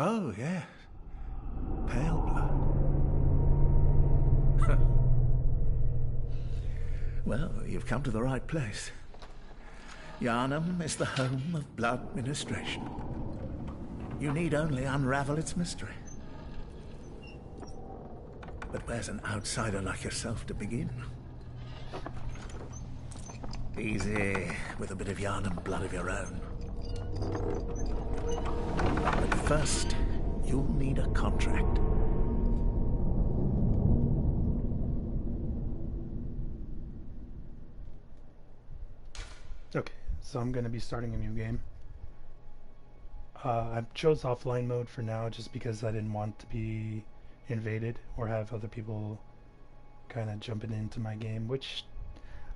Oh, yeah. Pale blood. Well, you've come to the right place. Yharnam is the home of blood ministration. You need only unravel its mystery. But where's an outsider like yourself to begin? Easy, with a bit of Yharnam blood of your own. But first, you'll need a contract. Okay, so I'm going to be starting a new game. I chose offline mode for now just because I didn't want to be invaded or have other people kind of jumping into my game, which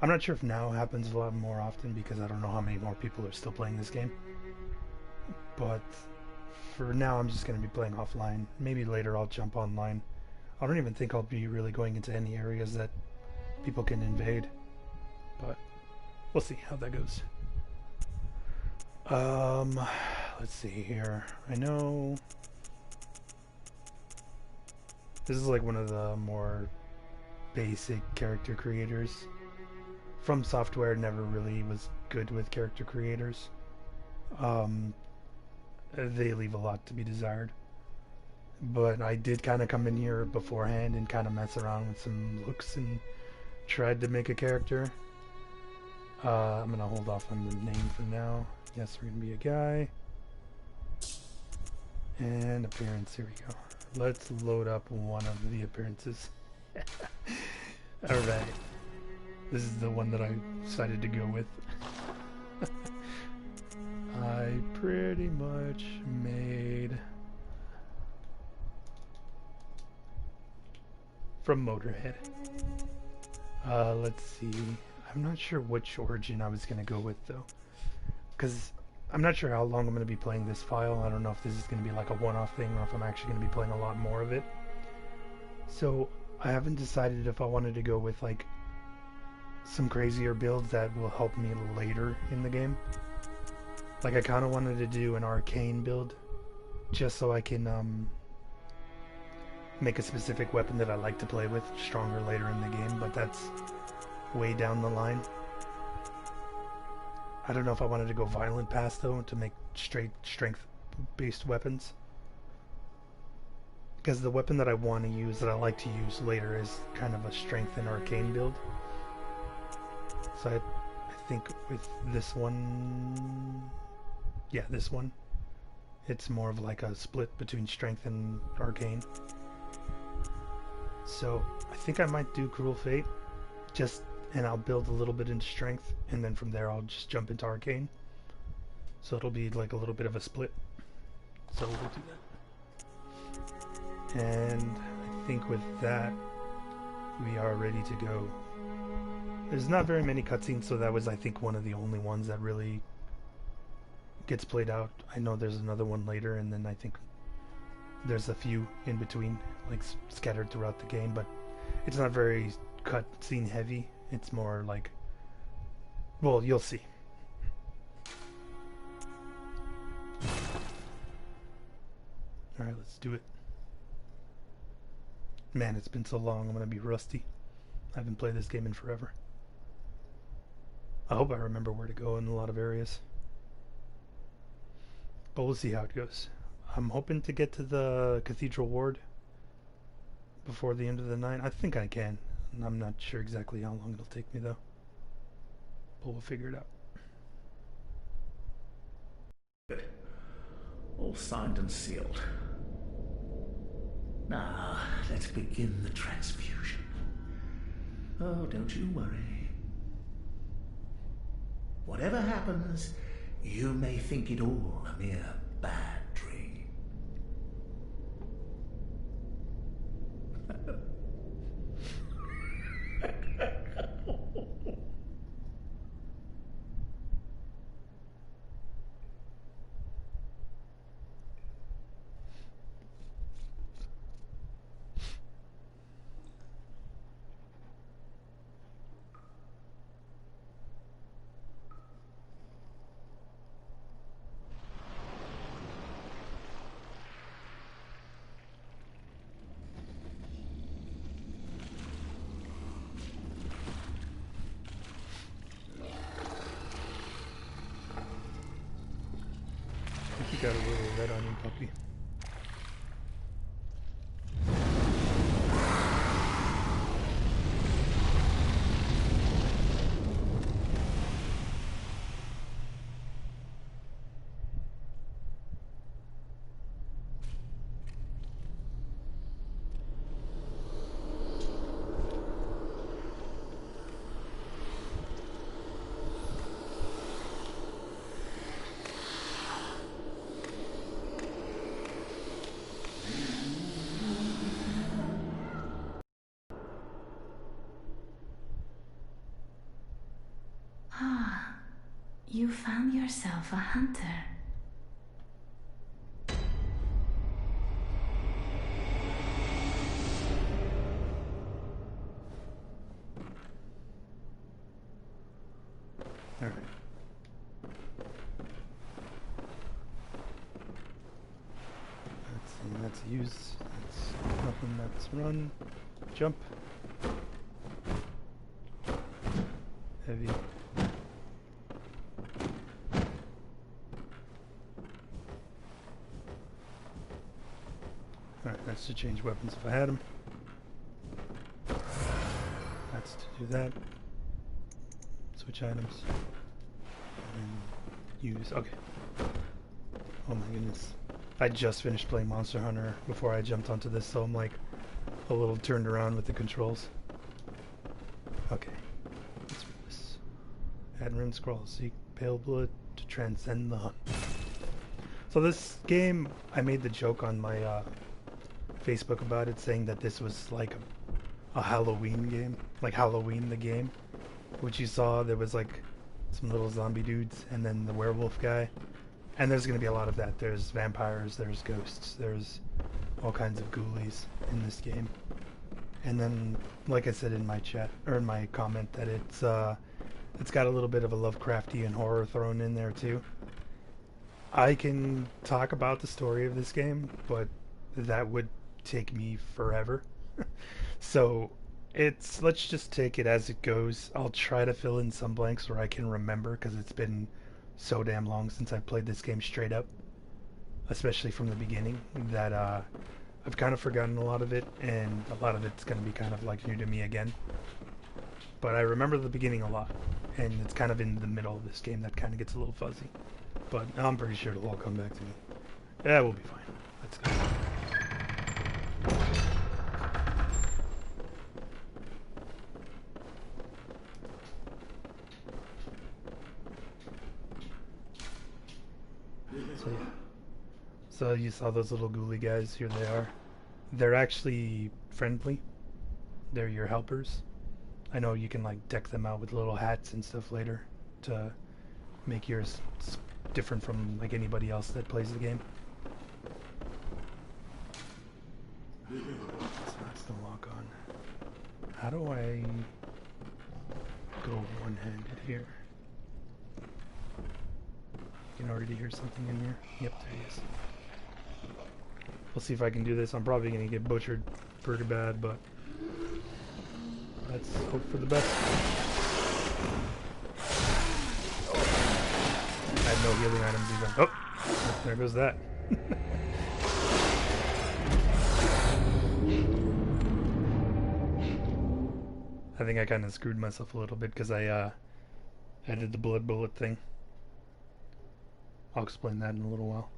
I'm not sure if now happens a lot more often because I don't know how many more people are still playing this game. But for now, I'm just going to be playing offline. Maybe later I'll jump online. I don't even think I'll be really going into any areas that people can invade, but we'll see how that goes. Let's see here. I know this is like one of the more basic character creators. From Software never really was good with character creators. They leave a lot to be desired. But I did kind of come in here beforehand and kind of mess around with some looks and tried to make a character. I'm gonna hold off on the name for now. Yes, we're gonna be a guy. And appearance, here we go. Let's load up one of the appearances. Alright. This is the one that I decided to go with. I pretty much made from Motorhead. Let's see. I'm not sure which origin I was going to go with though, because I'm not sure how long I'm going to be playing this file. I don't know if this is going to be like a one-off thing or if I'm actually going to be playing a lot more of it. So I haven't decided if I wanted to go with like some crazier builds that will help me later in the game. Like I kind of wanted to do an arcane build just so I can make a specific weapon that I like to play with stronger later in the game, but that's way down the line. I don't know if I wanted to go violent pass though to make straight strength based weapons, because the weapon that I want to use, that I like to use later, is kind of a strength and arcane build. So I think with this one, yeah, this one, it's more of like a split between strength and arcane. So I think I might do Cruel Fate, and I'll build a little bit into strength, and then from there I'll just jump into arcane. So it'll be like a little bit of a split. So we'll do that. And I think with that, we are ready to go. There's not very many cutscenes, so that was, I think, one of the only ones that really gets played out. I know there's another one later, and then I think there's a few in between, like scattered throughout the game, but it's not very cutscene heavy. It's more like, well, you'll see. Alright, let's do it. Man, it's been so long, I'm gonna be rusty. I haven't played this game in forever. I hope I remember where to go in a lot of areas. But we'll see how it goes. I'm hoping to get to the Cathedral Ward before the end of the night. I think I can. I'm not sure exactly how long it'll take me though. But we'll figure it out. Good. All signed and sealed. Now, let's begin the transfusion. Oh, don't you worry. Whatever happens, you may think it all a mere bad dream. You got a little red on you, puppy. You found yourself a hunter. All right. Let's see, that's use, that's nothing, that's run, jump, heavy. Alright, that's to change weapons if I had them. That's to do that. Switch items. And use. Okay. Oh my goodness. I just finished playing Monster Hunter before I jumped onto this, so I'm like a little turned around with the controls. Okay. Let's read this. Add rim scroll. Seek pale blood to transcend the hunt. So this game, I made the joke on my Facebook about it, saying that this was like a Halloween game, like Halloween the game, which you saw there was like some little zombie dudes and then the werewolf guy, and there's going to be a lot of that. There's vampires, there's ghosts, there's all kinds of ghoulies in this game. And then, like I said in my chat or in my comment, that it's got a little bit of a Lovecraftian horror thrown in there too. I can talk about the story of this game, but that would take me forever. So let's just take it as it goes. I'll try to fill in some blanks where I can remember, because it's been so damn long since I've played this game straight up, especially from the beginning, that I've kind of forgotten a lot of it, and a lot of it's going to be kind of like new to me again. But I remember the beginning a lot, and it's kind of in the middle of this game that kind of gets a little fuzzy. But I'm pretty sure it'll all come back to me. Yeah, we'll be fine. Let's go. So yeah. So you saw those little ghoulie guys, here they are. They're actually friendly. They're your helpers. I know you can like deck them out with little hats and stuff later to make yours different from like anybody else that plays the game. So that's the lock on. How do I go one-handed here? You can already hear something in here. Yep, there he is. We'll see if I can do this. I'm probably gonna get butchered pretty bad, but let's hope for the best. I have no healing items either. Oh, there goes that. I think I kind of screwed myself a little bit because I did the blood bullet thing. I'll explain that in a little while.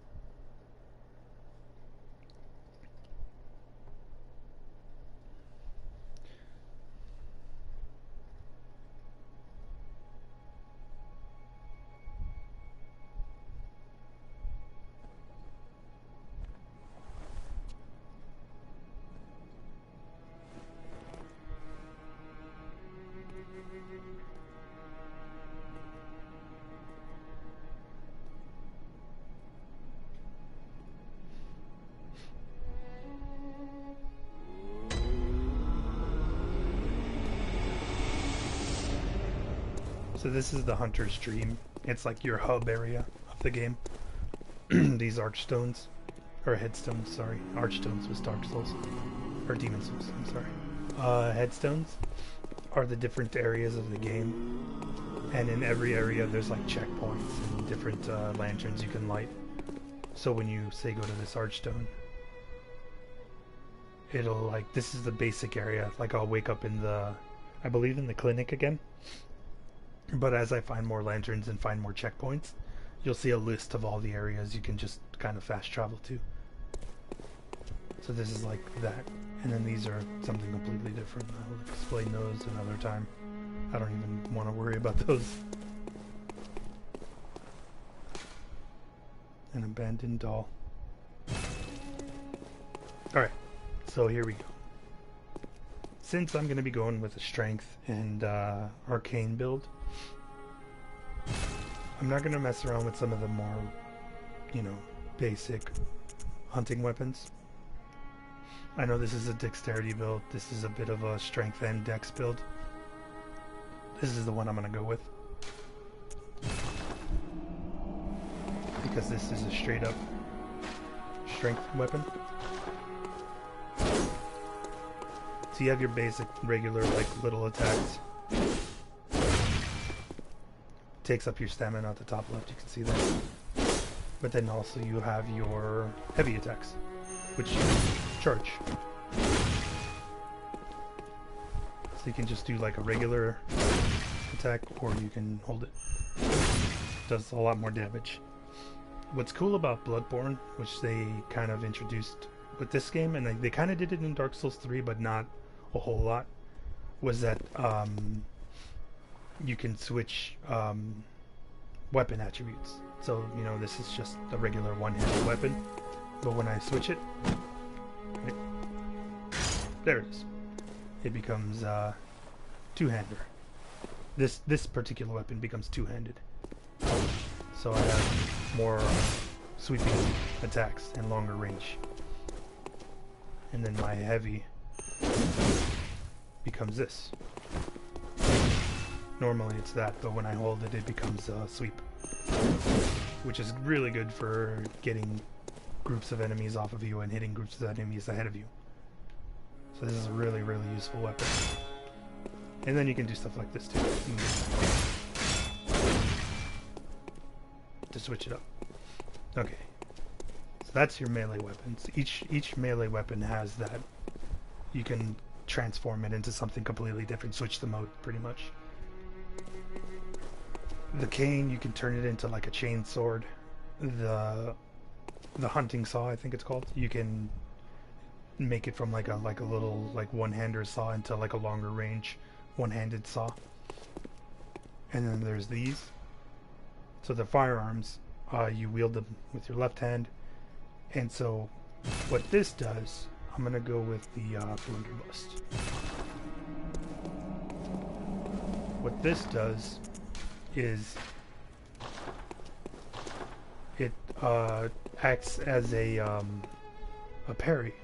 So this is the Hunter's Dream. It's like your hub area of the game. These archstones, or headstones, sorry. Archstones was Dark Souls, or Demon Souls, I'm sorry. Headstones are the different areas of the game. And in every area there's like checkpoints and different lanterns you can light. So when you say go to this archstone, it'll like, this is the basic area. Like I'll wake up in the, I believe in the clinic again. But as I find more lanterns and find more checkpoints, you'll see a list of all the areas you can just kind of fast travel to. So this is like that. And then these are something completely different. I'll explain those another time. I don't even want to worry about those. An abandoned doll. Alright, so here we go. Since I'm going to be going with a strength and arcane build, I'm not going to mess around with some of the more, you know, basic hunting weapons. I know this is a dexterity build. This is a bit of a strength and dex build. This is the one I'm going to go with, because this is a straight up strength weapon. So you have your basic, regular, like, little attacks. Takes up your stamina at the top left, you can see that. But then also you have your heavy attacks, which charge. So you can just do like a regular attack, or you can hold it. Does a lot more damage. What's cool about Bloodborne, which they kind of introduced with this game, and they kind of did it in Dark Souls 3, but not a whole lot, was that you can switch weapon attributes. So, you know, this is just a regular one-handed weapon, but when I switch it, right, there it is. It becomes two-hander. This particular weapon becomes two-handed. So I have more sweeping attacks and longer range. And then my heavy becomes this. Normally it's that, but when I hold it, it becomes a sweep, which is really good for getting groups of enemies off of you and hitting groups of enemies ahead of you. So this is a really, really useful weapon. And then you can do stuff like this too. To switch it up. Okay. So that's your melee weapons. Each melee weapon has that. You can transform it into something completely different, switch the mode pretty much. The cane, you can turn it into like a chain sword. The hunting saw, I think it's called, you can make it from like a little like one-hander saw into like a longer range one-handed saw. And then there's these. So the firearms, you wield them with your left hand. And so what this does, I'm gonna go with the blunderbuss. What this does is it acts as a parry.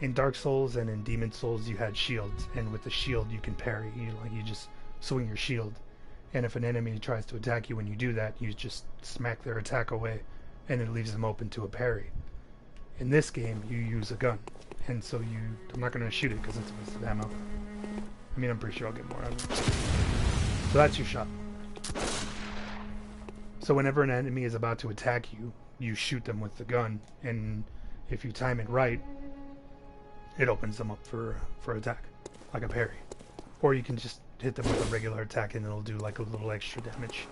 In Dark Souls and in Demon Souls you had shields, and with the shield you can parry. You just swing your shield, and if an enemy tries to attack you when you do that, you just smack their attack away, and it leaves them open to a parry. In this game, you use a gun, and so I'm not going to shoot it because it's a waste of ammo. I mean, I'm pretty sure I'll get more out of it. So that's your shot. So whenever an enemy is about to attack you, you shoot them with the gun, and if you time it right, it opens them up for attack, like a parry. Or you can just hit them with a regular attack and it'll do like a little extra damage.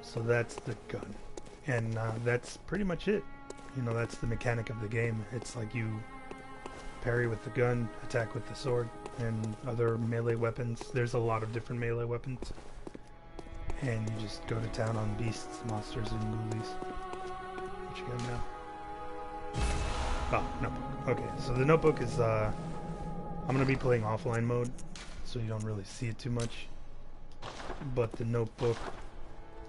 So that's the gun, and that's pretty much it. You know, that's the mechanic of the game. It's like you parry with the gun, attack with the sword, and other melee weapons. There's a lot of different melee weapons, and you just go to town on beasts, monsters, and ghoulies. What you got now? Oh, notebook. Okay, so the notebook is I'm gonna be playing offline mode, so you don't really see it too much. But the notebook,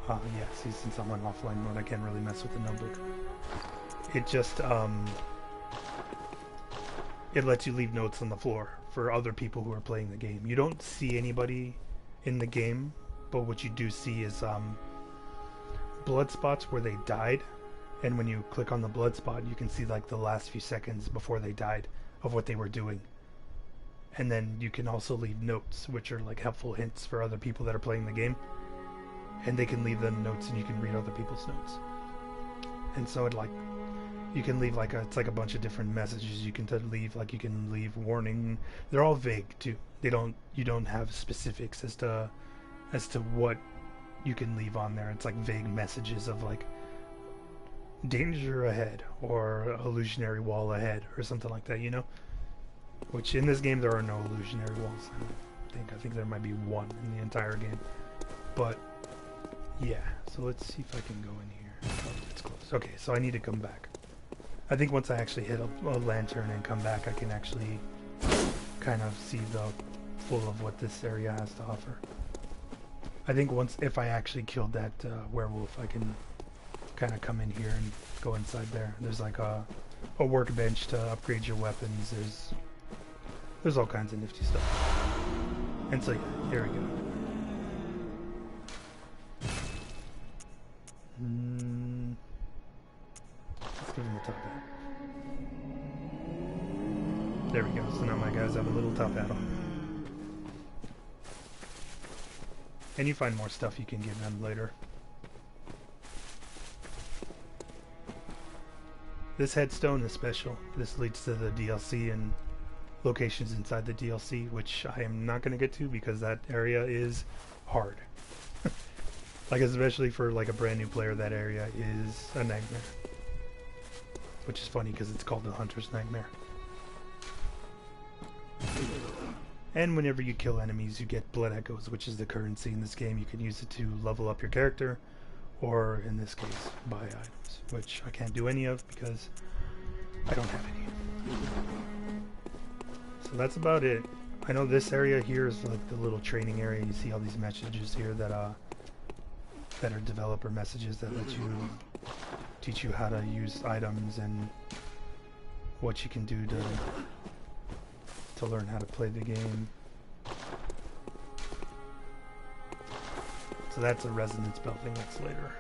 yeah, see, since I'm on offline mode, I can't really mess with the notebook. It just it lets you leave notes on the floor for other people who are playing the game. You don't see anybody in the game, but what you do see is blood spots where they died. And when you click on the blood spot, you can see like the last few seconds before they died of what they were doing. And then you can also leave notes, which are like helpful hints for other people that are playing the game. And they can leave them notes and you can read other people's notes. And so you can leave it's like a bunch of different messages you can leave. Like you can leave warning. They're all vague too. You don't have specifics as to what you can leave on there. It's like vague messages of like, danger ahead, or illusionary wall ahead, or something like that, you know? Which in this game there are no illusionary walls. I think there might be one in the entire game. But yeah, so let's see if I can go in here. Oh, it's closed. Okay, so I need to come back. I think once I actually hit a lantern and come back, I can actually kind of see the full of what this area has to offer. I think if I actually killed that werewolf, I can kind of come in here and go inside there. There's like a workbench to upgrade your weapons. There's all kinds of nifty stuff. And so yeah, here we go. Let's give him the top hat. There we go. So now my guys have a little top hat on. And you find more stuff you can give them later. This headstone is special. This leads to the DLC and locations inside the DLC, which I am not going to get to because that area is hard. Like, especially for like a brand new player, that area is a nightmare. Which is funny because it's called the Hunter's Nightmare. And whenever you kill enemies, you get blood echoes, which is the currency in this game. You can use it to level up your character, or in this case, buy items, which I can't do any of because I don't have any. So that's about it. I know this area here is like the little training area. You see all these messages here that are developer messages that let you teach you how to use items and what you can do to learn how to play the game. So that's a resonance bell thing that's later.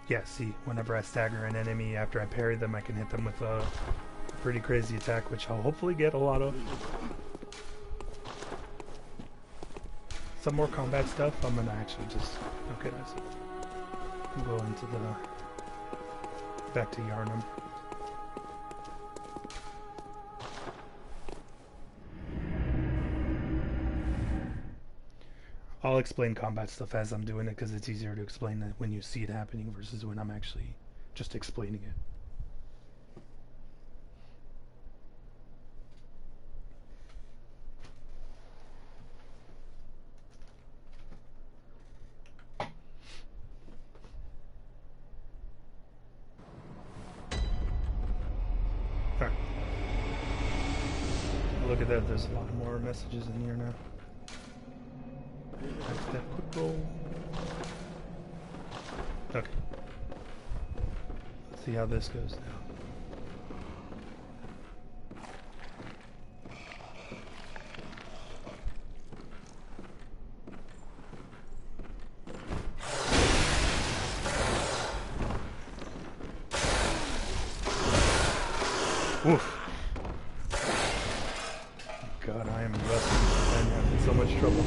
Yeah, see, whenever I stagger an enemy after I parry them, I can hit them with a pretty crazy attack, which I'll hopefully get a lot of. Some more combat stuff, I'm gonna actually just... Okay, that's it. Go into the... back to Yarnum. I'll explain combat stuff as I'm doing it because it's easier to explain it when you see it happening versus when I'm actually just explaining it. Alright. Look at that, there's a lot more messages in here now. That's that quick roll. Okay. Let's see how this goes now. Oof. God, I am rusty. I'm having so much trouble.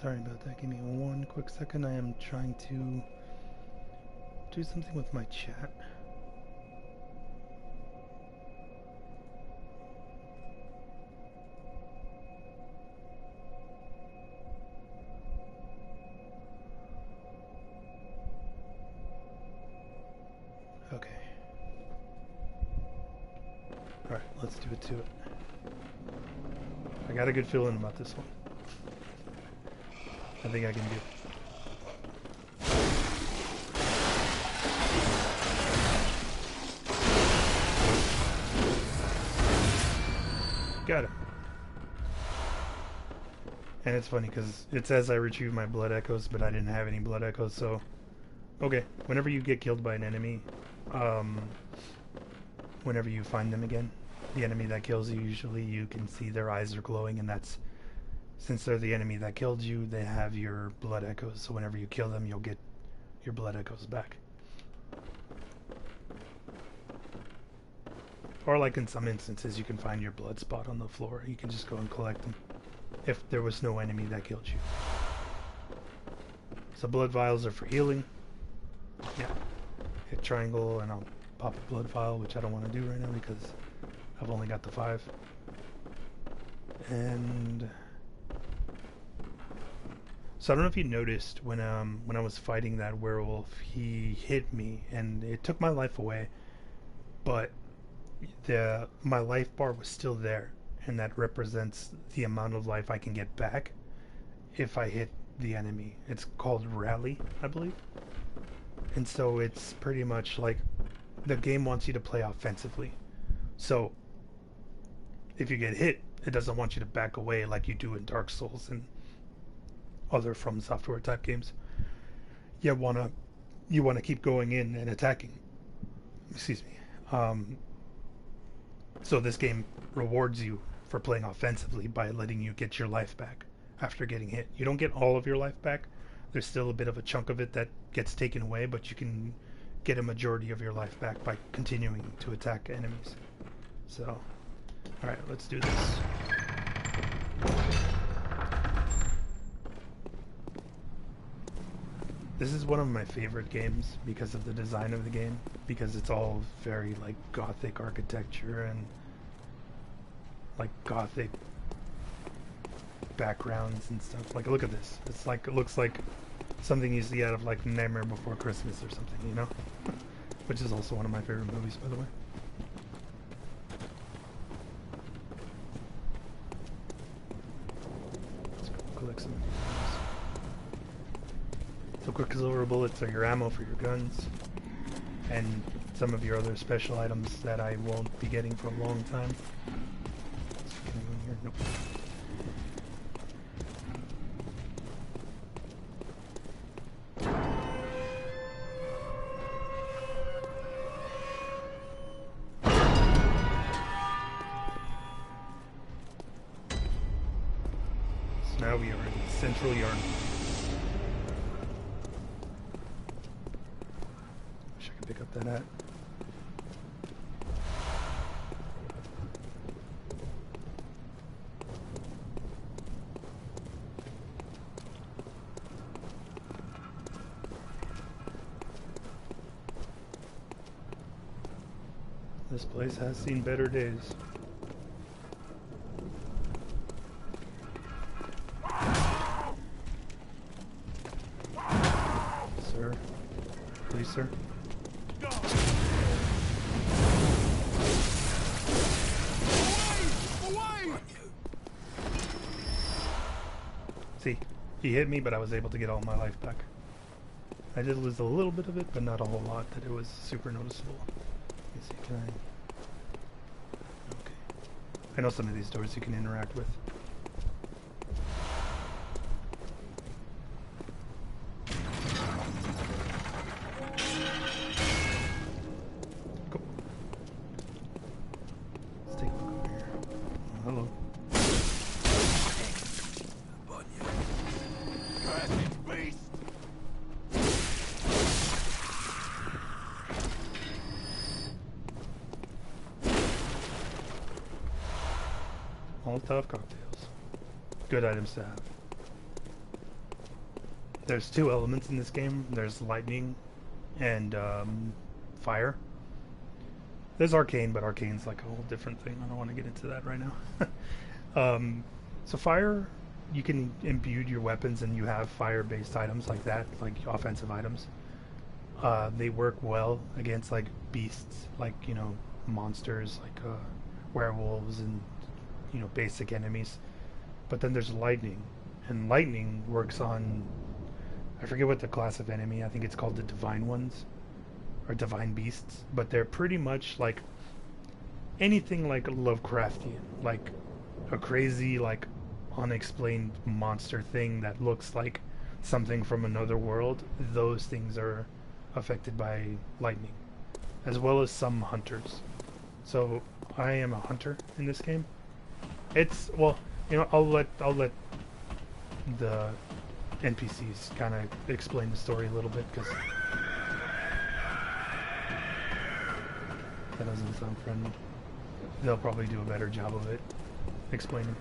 Sorry about that, give me one quick second. I am trying to do something with my chat. Okay. Alright, let's do it to it. I got a good feeling about this one. I think I can do it. Got him. And it's funny because it says I retrieved my blood echoes, but I didn't have any blood echoes, so... Okay, whenever you get killed by an enemy, whenever you find them again, the enemy that kills you, usually you can see their eyes are glowing, and that's... Since they're the enemy that killed you, they have your blood echoes, so whenever you kill them, you'll get your blood echoes back. Or like in some instances, you can find your blood spot on the floor. You can just go and collect them if there was no enemy that killed you. So blood vials are for healing. Yeah. Hit triangle and I'll pop a blood vial, which I don't want to do right now because I've only got the 5. And... So I don't know if you noticed when I was fighting that werewolf, he hit me and it took my life away, but my life bar was still there, and that represents the amount of life I can get back if I hit the enemy. It's called rally, I believe. And so it's pretty much like the game wants you to play offensively. So if you get hit, it doesn't want you to back away like you do in Dark Souls and other From Software type games. You wanna keep going in and attacking. Excuse me. So this game rewards you for playing offensively by letting you get your life back after getting hit. You don't get all of your life back. There's still a bit of a chunk of it that gets taken away, but you can get a majority of your life back by continuing to attack enemies. So, alright, let's do this. This is one of my favorite games because of the design of the game, because it's all very like gothic architecture and like gothic backgrounds and stuff. Like, look at this. It's like, it looks like something you see out of like Nightmare Before Christmas or something, you know? Which is also one of my favorite movies, by the way. Let's go collect some of these. So Quicksilver bullets are your ammo for your guns, and some of your other special items that I won't be getting for a long time. Can I go in here? Nope. Now we are in Central Yarn. Wish I could pick up that hat. This place has seen better days. Sir? Please, sir? See, he hit me, but I was able to get all my life back. I did lose a little bit of it, but not a whole lot that it was super noticeable. Let me see, can I... Okay. I know some of these doors you can interact with. Go. Let's take a look over here. Oh, hello. Molotov cocktails. Good items to have. There's two elements in this game. There's lightning and fire. There's arcane, but arcane's like a whole different thing. I don't want to get into that right now. So fire, you can imbue your weapons and you have fire-based items like that, like offensive items. They work well against like beasts, like, you know, monsters, like werewolves and, you know, basic enemies. But then there's lightning, and lightning works on, I forget what the class of enemy, I think it's called the divine ones or divine beasts, but they're pretty much like anything like Lovecraftian, like a crazy, like unexplained monster thing that looks like something from another world. Those things are affected by lightning, as well as some hunters. So I am a hunter in this game. It's, well, you know, I'll let the NPCs kind of explain the story a little bit, because that doesn't sound friendly. They'll probably do a better job of it explaining.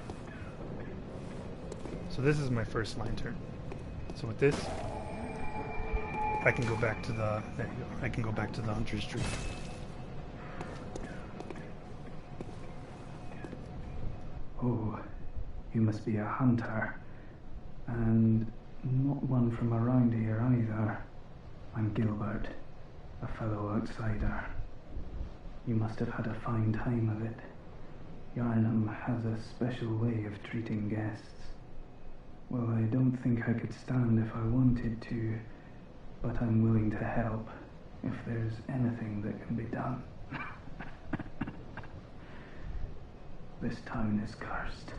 So this is my first lantern. So with this, I can go back to the, there you go, I can go back to the hunter's tree. Oh, you must be a hunter, and not one from around here either. I'm Gilbert, a fellow outsider. You must have had a fine time of it. Yarnum has a special way of treating guests. Well, I don't think I could stand if I wanted to, but I'm willing to help if there's anything that can be done. This town is cursed.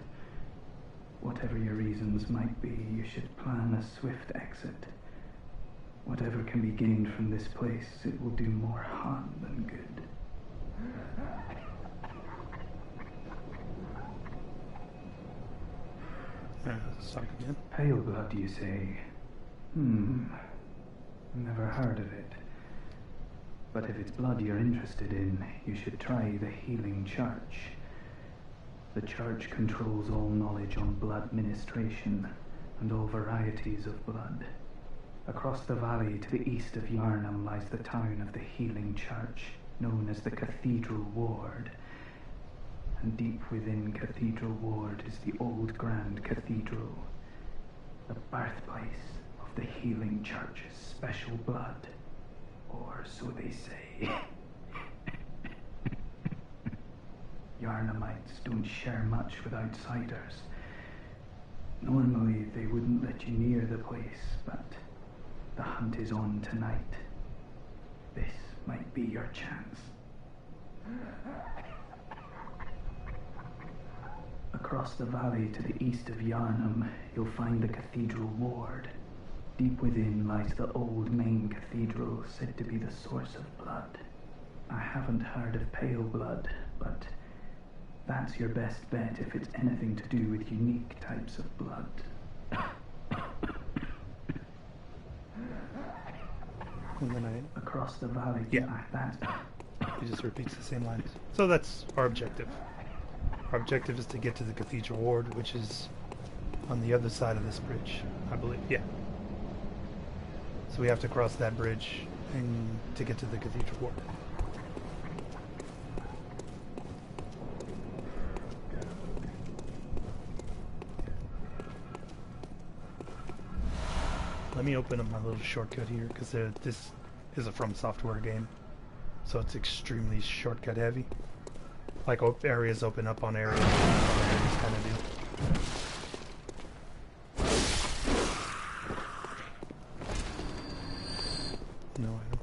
Whatever your reasons might be, you should plan a swift exit. Whatever can be gained from this place, it will do more harm than good. Stop again. Pale blood, you say? Never heard of it. But if it's blood you're interested in, you should try the Healing Church. The church controls all knowledge on blood ministration and all varieties of blood. Across the valley to the east of Yarnum lies the town of the Healing Church, known as the Cathedral Ward. And deep within Cathedral Ward is the old Grand Cathedral, the birthplace of the healing church's special blood. Or so they say. Yarnamites don't share much with outsiders. Normally they wouldn't let you near the place, but the hunt is on tonight. This might be your chance. Across the valley to the east of Yarnam, you'll find the cathedral ward. Deep within lies the old main cathedral, said to be the source of blood. I haven't heard of pale blood, but that's your best bet if it's anything to do with unique types of blood. And then Across the valley. Yeah. That's... he just repeats the same lines. So that's our objective. Our objective is to get to the cathedral ward, which is on the other side of this bridge, I believe. Yeah. So we have to cross that bridge and to get to the cathedral ward. Let me open up my little shortcut here, because this is a From Software game, so it's extremely shortcut heavy. Like areas open up on areas kind of deal. No, I don't.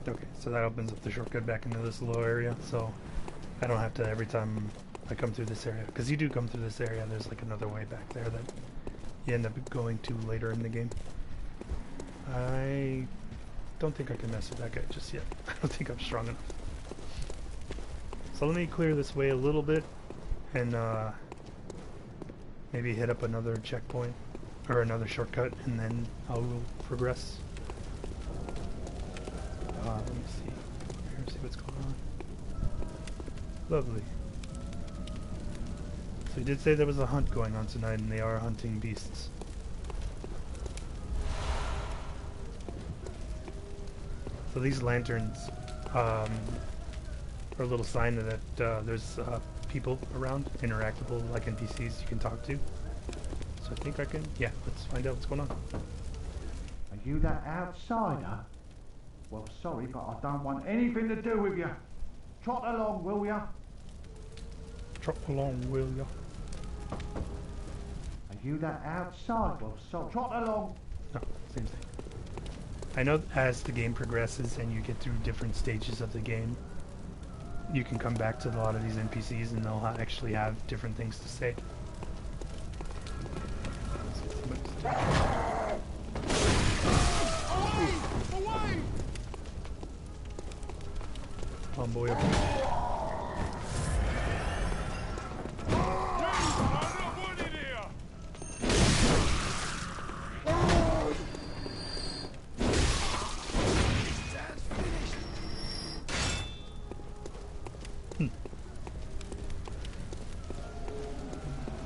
Okay, so that opens up the shortcut back into this little area, so I don't have to every time I come through this area, because you do come through this area, there's like another way back there that you end up going to later in the game. I don't think I can mess with that guy just yet. I don't think I'm strong enough. So let me clear this way a little bit, and maybe hit up another checkpoint, or another shortcut, and then I will progress. Let me see. Here, see what's going on. Lovely. So he did say there was a hunt going on tonight, and they are hunting beasts. So these lanterns are a little sign that there's people around, interactable, like NPCs you can talk to. So I think I can, yeah, let's find out what's going on. Are you that outsider? Well, sorry, but I don't want anything to do with you. Trot along, will ya? Trot along, will ya? Are you that outsider? Well, sorry, trot along. No, same thing. I know as the game progresses and you get through different stages of the game, you can come back to a lot of these NPCs and they'll actually have different things to say. Oh boy.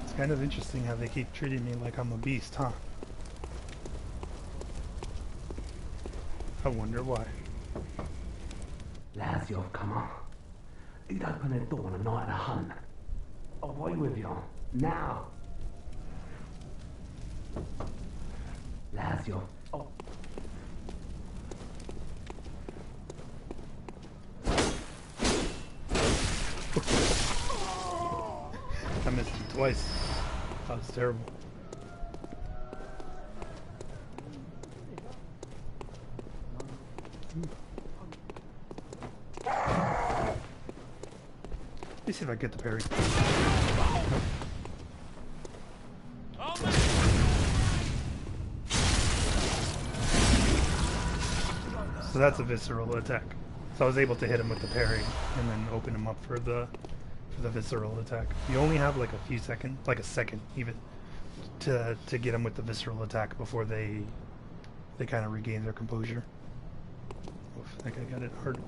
It's kind of interesting how they keep treating me like I'm a beast, huh? I wonder why. Lads, you've come on. You'd open the door on a night of hunt. Away with you. Now. Lazio. Oh. I missed him twice. That was terrible. Let me see if I get the parry. So that's a visceral attack. So I was able to hit him with the parry and then open him up for the visceral attack. You only have like a few seconds, like a second even, to get him with the visceral attack before they kind of regain their composure. Oof, that guy got it hard.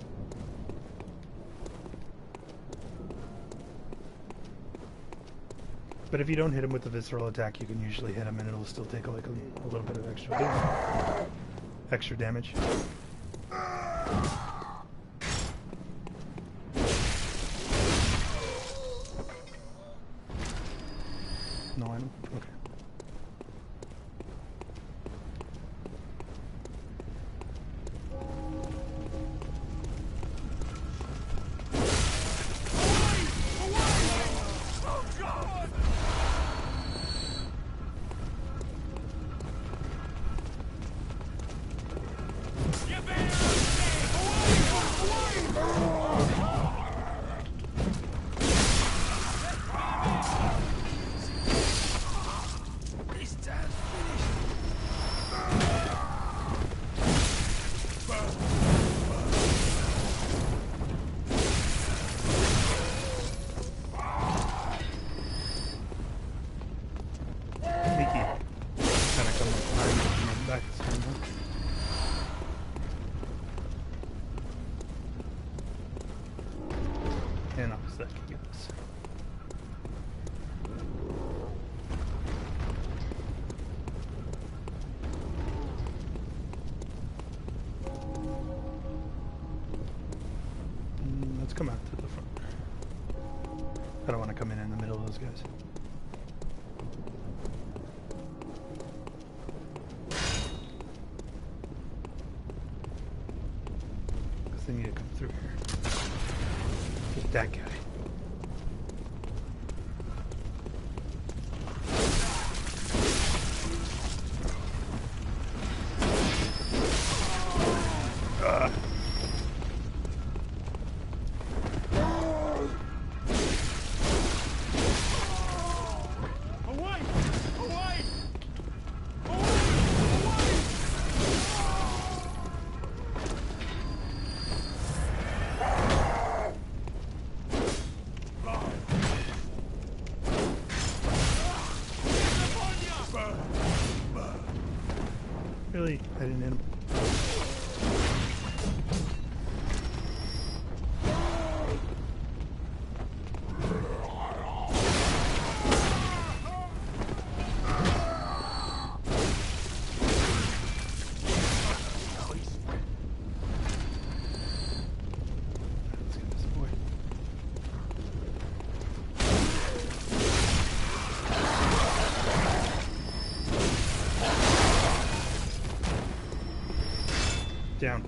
But if you don't hit him with the visceral attack, you can usually hit him and it'll still take like a little bit of extra damage. No item? Okay. And I'll second this. Let's come out to the front. I don't want to come in the middle of those guys. Because they need to come through here. Get that guy. Really? I didn't hit him. Let's get this boy. Down.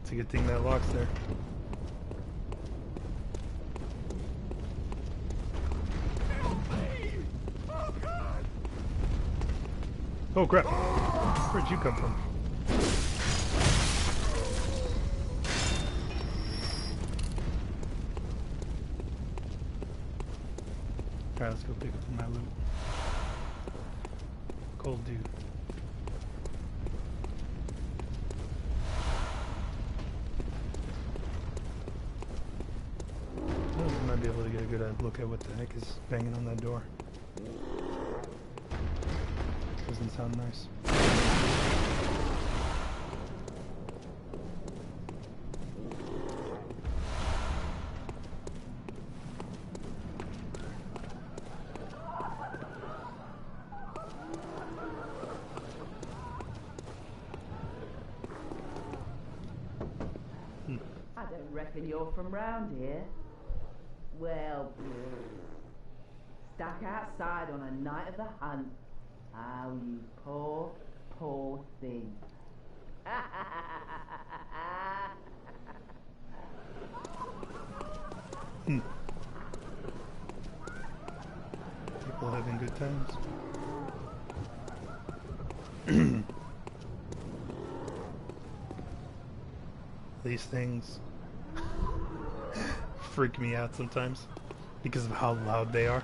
It's a good thing that lock's there. Oh crap! Where'd you come from? Alright, let's go pick up my loot. Cold dude. Oh, we might be able to get a good look at what the heck is banging on that door. Doesn't sound nice. I don't reckon you're from round here. Well, stuck outside on a night of the hunt. Oh, you poor, poor thing. People having good times. These things freak me out sometimes because of how loud they are.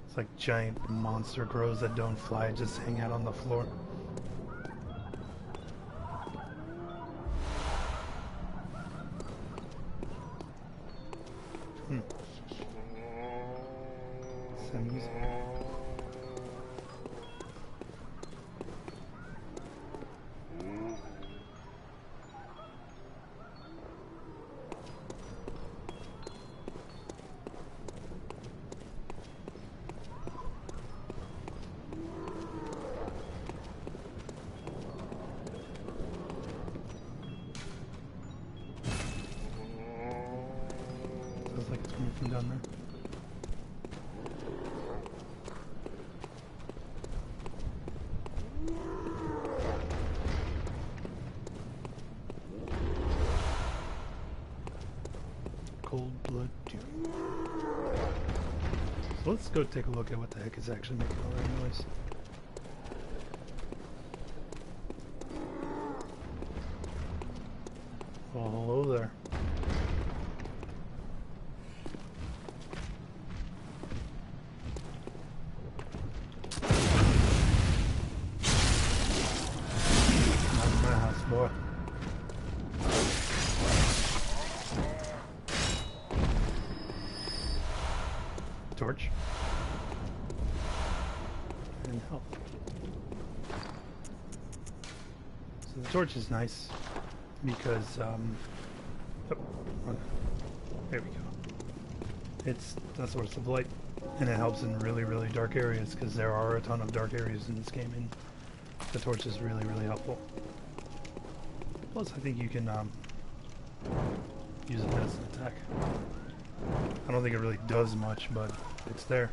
It's like giant monster crows that don't fly, just hang out on the floor. Some music. Sounds like it's coming from down there. Cold blood dew. So let's go take a look at what the heck is actually making all that noise. Oh, hello there. Not in my house, boy. Torch. And help. So the torch is nice because, oh, run. There we go. It's a source of light, and it helps in really, really dark areas because there are a ton of dark areas in this game, and the torch is really, really helpful. Plus, I think you can use it as an attack. I don't think it really does much, but it's there.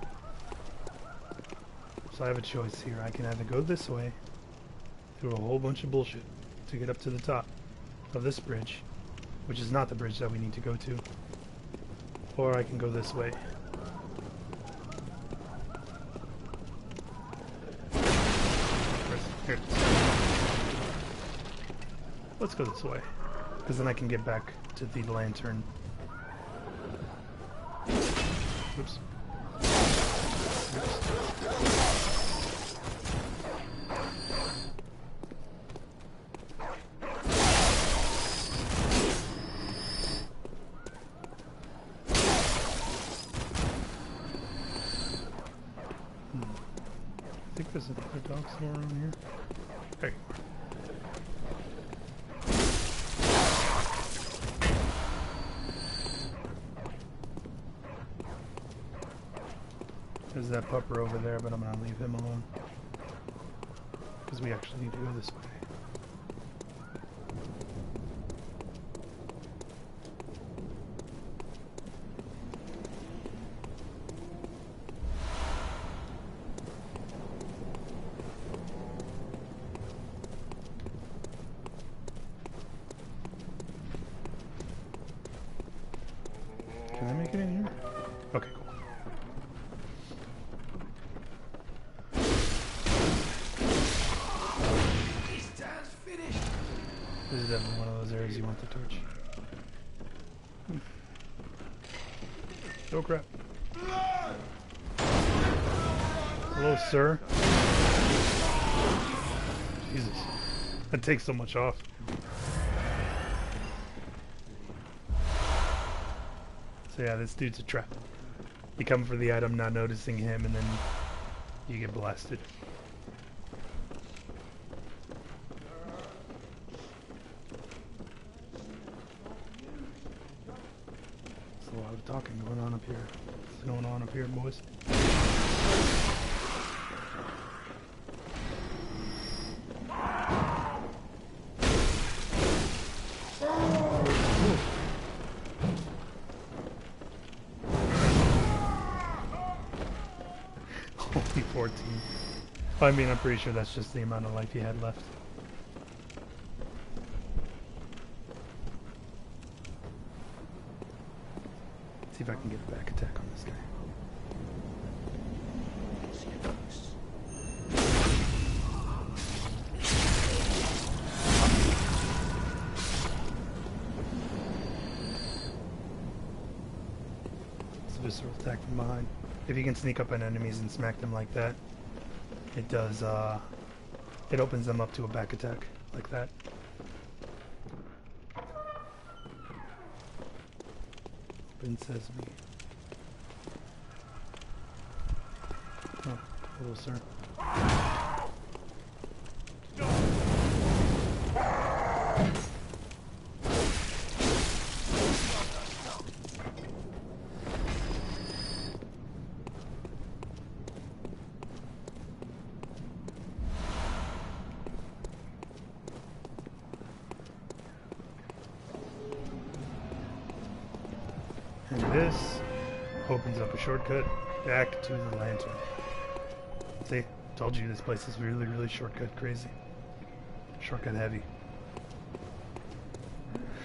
So I have a choice here. I can either go this way through a whole bunch of bullshit to get up to the top of this bridge, which is not the bridge that we need to go to, or I can go this way. Here it is. Let's go this way, because then I can get back to the lantern. Oops. I think there's another dog somewhere around here. There you are. There's that pupper over there, but I'm gonna leave him alone. Because we actually need to go this way. Can I make it in here? Okay, cool. This is definitely one of those areas you want the torch. Oh crap. Hello, sir. Jesus. That takes so much off. So yeah, this dude's a trap. You come for the item, not noticing him, and then you get blasted. There's a lot of talking going on up here. What's going on up here, boys? 14. I mean, I'm pretty sure that's just the amount of life he had left. Let's see if I can get a back attack on this guy. Visceral attack from behind. If you can sneak up on enemies and smack them like that, it does, it opens them up to a back attack, like that. Open sesame. Oh, hello, sir. And this opens up a shortcut back to the lantern. See, told you this place is really, really shortcut crazy. Shortcut heavy.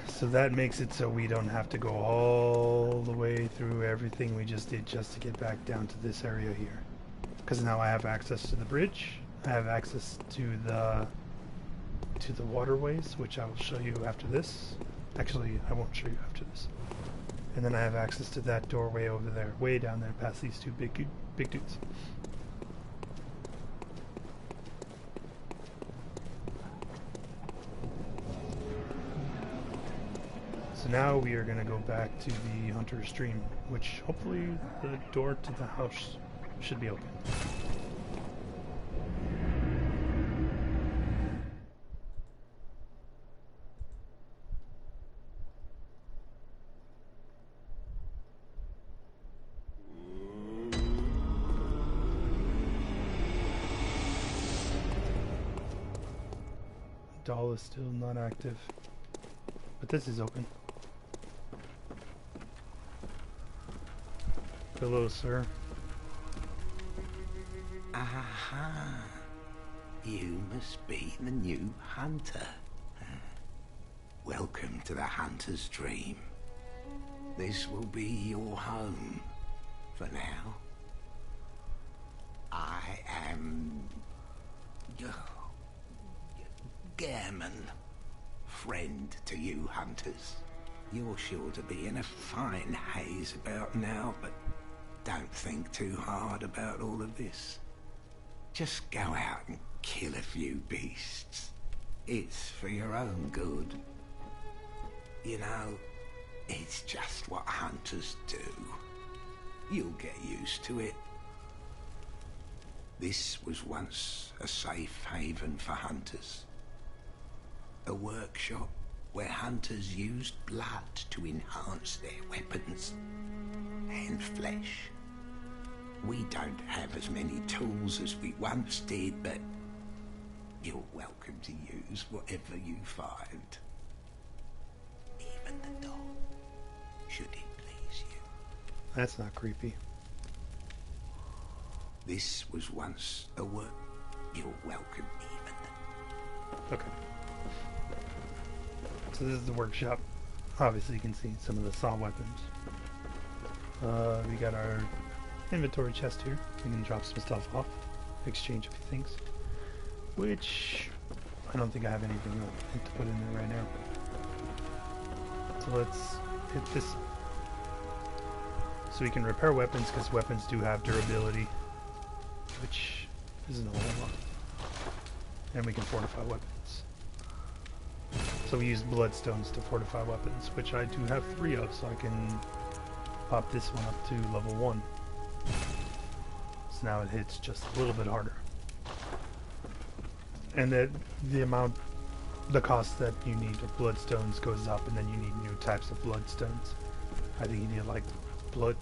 So that makes it so we don't have to go all the way through everything we just did just to get back down to this area here. Because now I have access to the bridge, I have access to the waterways, which I will show you after this. Actually, I won't show you after this. And then I have access to that doorway over there, way down there, past these two big dudes. So now we are going to go back to the Hunter's Stream, which hopefully the door to the house should be open. Doll is still not active, but this is open. Hello, sir. Aha! You must be the new hunter. Welcome to the Hunter's Dream. This will be your home for now. I am Gairman, friend to you hunters. You're sure to be in a fine haze about now, but don't think too hard about all of this. Just go out and kill a few beasts. It's for your own good. You know, it's just what hunters do. You'll get used to it. This was once a safe haven for hunters. A workshop where hunters used blood to enhance their weapons and flesh. We don't have as many tools as we once did, but you're welcome to use whatever you find. Even the dog, should it please you. That's not creepy. This was once a work. You're welcome, even the... Okay. So this is the workshop. Obviously you can see some of the saw weapons. We got our inventory chest here. We can drop some stuff off, exchange a few things. Which, I don't think I have anything to put in there right now. So let's hit this. So we can repair weapons, because weapons do have durability, which isn't a whole lot. And we can fortify weapons. So we use bloodstones to fortify weapons, which I do have 3 of, so I can pop this one up to level 1. So now it hits just a little bit harder. And that the cost that you need of bloodstones goes up, and then you need new types of bloodstones. I think you need like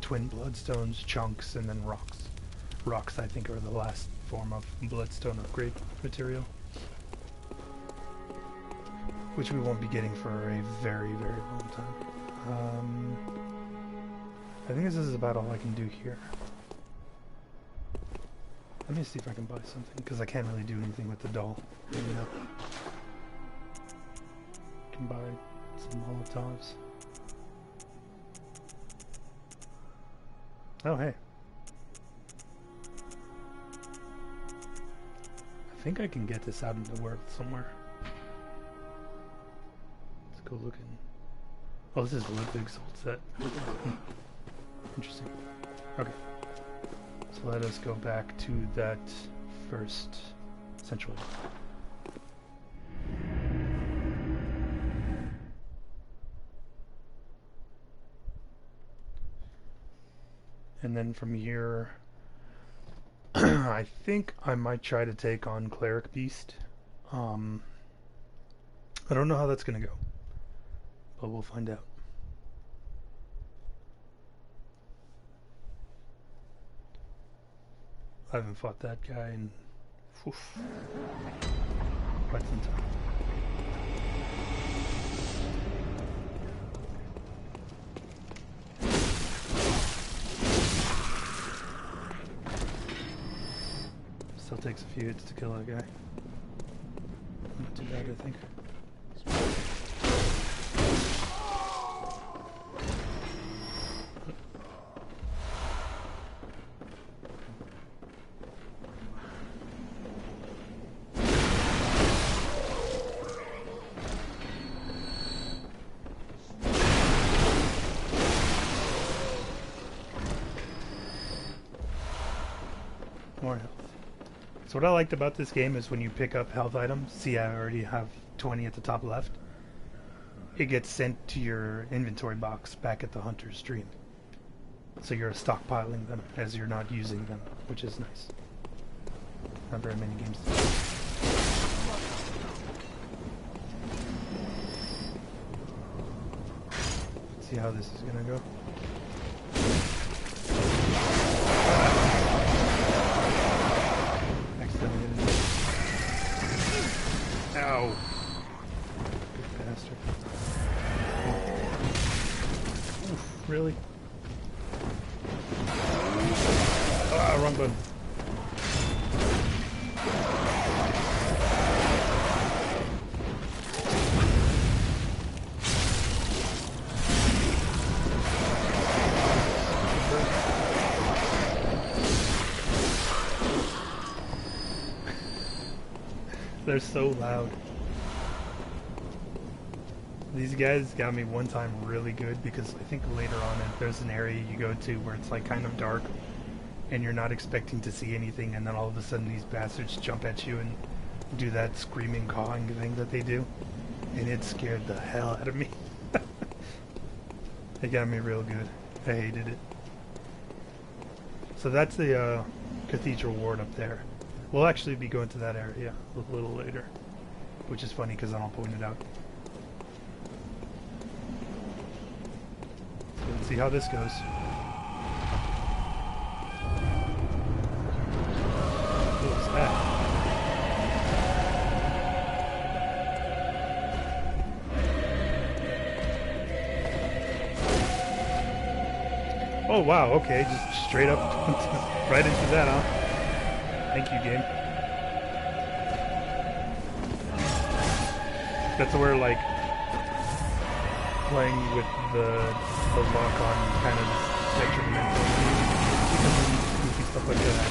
twin bloodstones, chunks, and then rocks. Rocks, I think, are the last form of bloodstone upgrade material, which we won't be getting for a very, very long time. I think this is about all I can do here. Let me see if I can buy something, because I can't really do anything with the doll. Maybe not. I can buy some Molotovs. Oh, hey. I think I can get this out into work somewhere. Let's go looking. Oh, this is Ludwig's old set. Interesting. Okay. So let us go back to that first central. And then from here, I think I might try to take on Cleric Beast. I don't know how that's going to go, but we'll find out. I haven't fought that guy in quite some time. Still takes a few hits to kill that guy. Not too bad, I think. More health. So what I liked about this game is when you pick up health items, see I already have 20 at the top left, it gets sent to your inventory box back at the hunter's stream. So you're stockpiling them as you're not using them, which is nice. Not very many games do that. Let's see how this is gonna go. Ow! Good bastard. Oof, really? Ah, wrong button. They're so loud. These guys got me one time really good because I think later on there's an area you go to where it's like kind of dark and you're not expecting to see anything, and then all of a sudden these bastards jump at you and do that screaming cawing thing that they do, and it scared the hell out of me. They got me real good. I hated it. So that's the Cathedral Ward up there. We'll actually be going to that area a little later, which is funny because I don't point it out. So let's see how this goes. What's that? Oh wow, okay, just straight up right into that, huh? Thank you, game. That's where, like, playing with the lock-on kind of detrimental goofy stuff like that.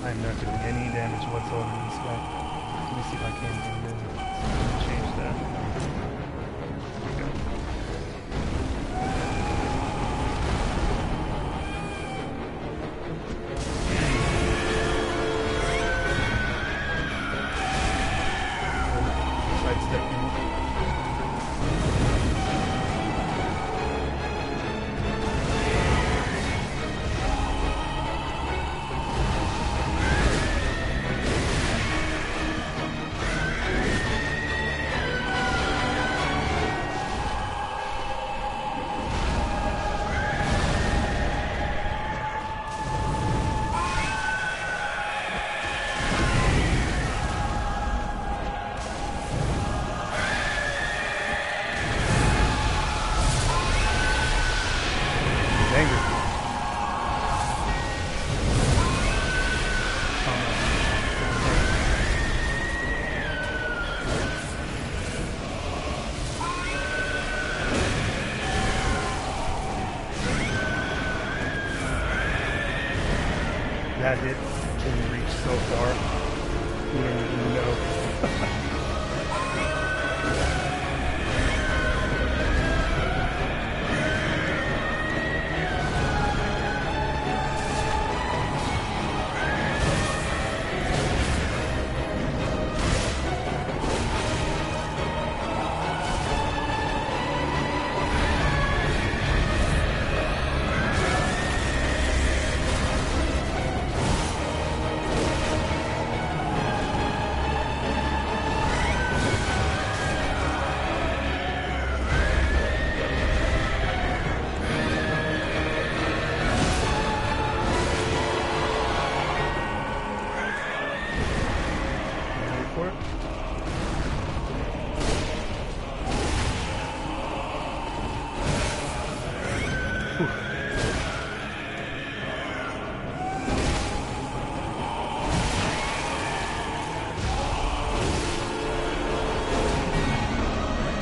I'm not doing any damage whatsoever to this guy. Let me see if I can change that. There we go. that hit can reach so far. You don't even know.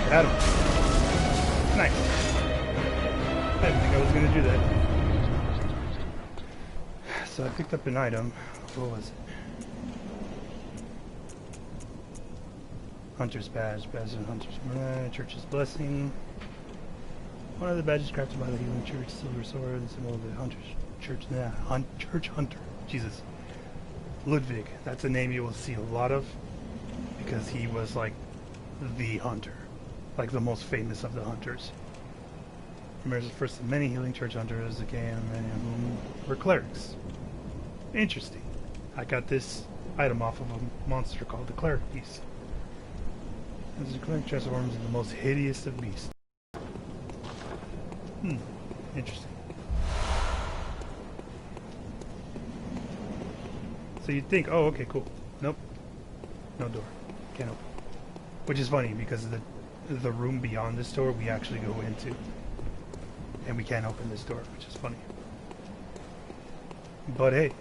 Got him. Nice. I didn't think I was going to do that. So I picked up an item. What was it? Hunter's Badge. Badge of Hunter's Church's Blessing. One of the badges crafted by the Healing Church. Silver Sword. The symbol of the Hunter's Church. Church Hunter. Jesus. Ludwig. That's a name you will see a lot of. Because he was like the hunter. Like the most famous of the hunters. Remembers the first of many healing church hunters, again, many of whom were clerics. Interesting. I got this item off of a monster called the Cleric Beast. As the cleric transforms into the most hideous of beasts. Interesting. So you'd think, oh, okay, cool. Nope. No door. Can't open. Which is funny because the room beyond this door we actually go into. And we can't open this door, which is funny. But hey,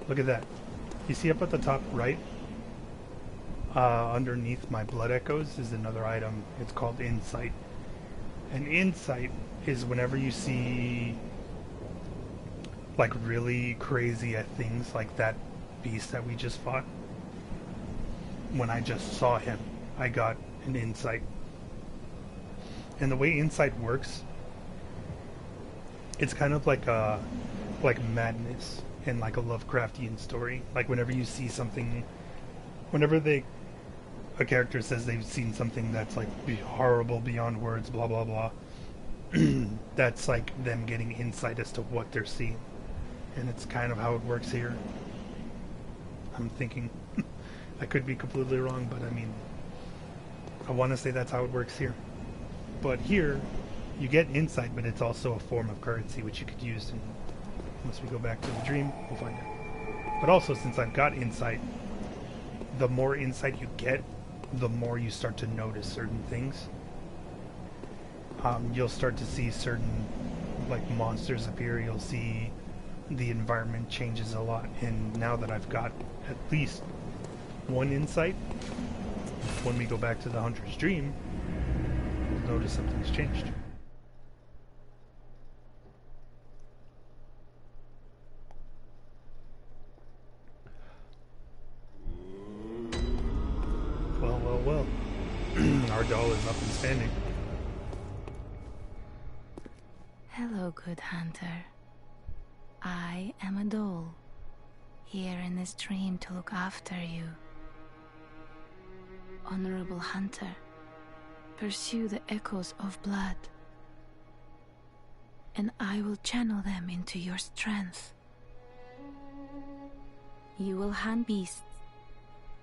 look at that. You see up at the top right? Underneath my blood echoes is another item. It's called Insight. And Insight is whenever you see like really crazy things like that beast that we just fought. When I just saw him, I got an insight. And the way insight works, it's kind of like madness in like a Lovecraftian story. Like whenever you see something, whenever a character says they've seen something that's like horrible beyond words, blah blah blah, that's like them getting insight as to what they're seeing. And it's kind of how it works here. I'm thinking. I could be completely wrong, but I mean, I want to say that's how it works here. But here, you get insight, but it's also a form of currency which you could use. And once we go back to the dream, we'll find out. But also, since I've got insight, the more insight you get, the more you start to notice certain things. You'll start to see certain like monsters appear. You'll see the environment changes a lot. And now that I've got at least one insight, when we go back to the Hunter's Dream, we'll notice something's changed. Well, well, well. Our doll is up and standing. Hello, good hunter. I am a doll, here in this dream to look after you. Honorable hunter, pursue the echoes of blood, and I will channel them into your strength. You will hunt beasts,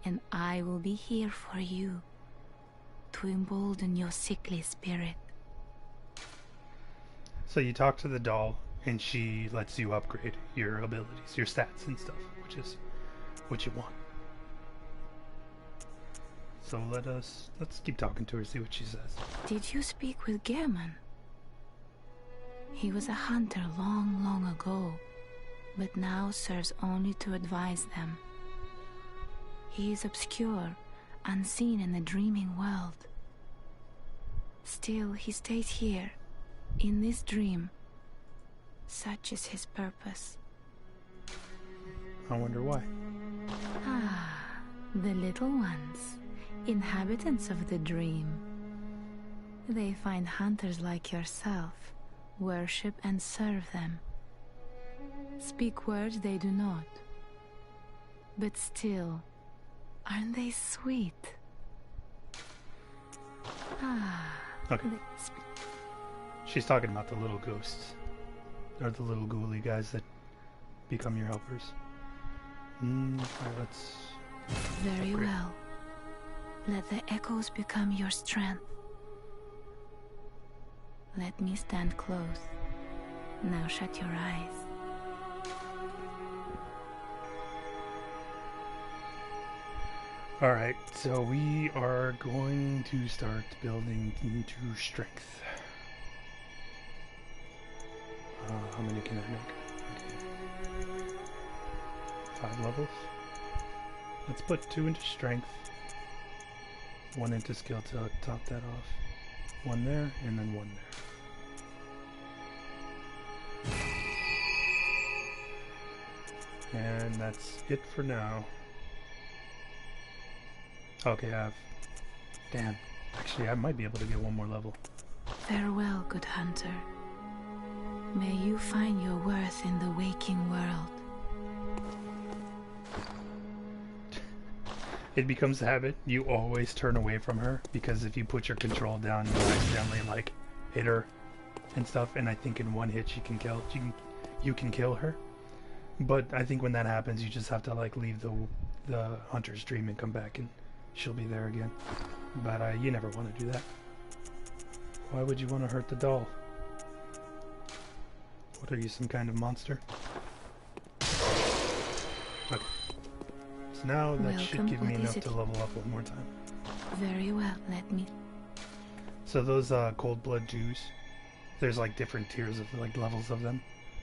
and I will be here for you, to embolden your sickly spirit. So you talk to the doll, and she lets you upgrade your abilities, your stats and stuff, which is what you want. So let's keep talking to her, see what she says. Did you speak with Gehrman? He was a hunter long, long ago, but now serves only to advise them. He is obscure, unseen in the dreaming world. Still, he stays here, in this dream. Such is his purpose. I wonder why. Ah, the little ones, inhabitants of the dream. They find hunters like yourself, worship and serve them. Speak words they do not. But still, aren't they sweet? Ah. Okay. She's talking about the little ghosts. Or the little ghouly guys that become your helpers. Alright, let's... Very upgrade. well. Let the echoes become your strength. Let me stand close. Now shut your eyes. Alright, so we are going to start building into strength. How many can I make? Okay. 5 levels. Let's put 2 into strength, 1 into skill to top that off. 1 there, and then 1 there. And that's it for now. Okay, I have... Damn. Actually, I might be able to get 1 more level. Farewell, good hunter. May you find your worth in the waking world. It becomes a habit. You always turn away from her, because if you put your control down, you accidentally, like, hit her and stuff, and I think in 1 hit you can kill her. But I think when that happens, you just have to, like, leave the hunter's dream and come back, and she'll be there again. But you never want to do that. Why would you want to hurt the doll? What are you, some kind of monster? Okay. So now that should give me enough to level up 1 more time. Very well, let me... So those cold blood Jews, there's like different tiers of like levels of them.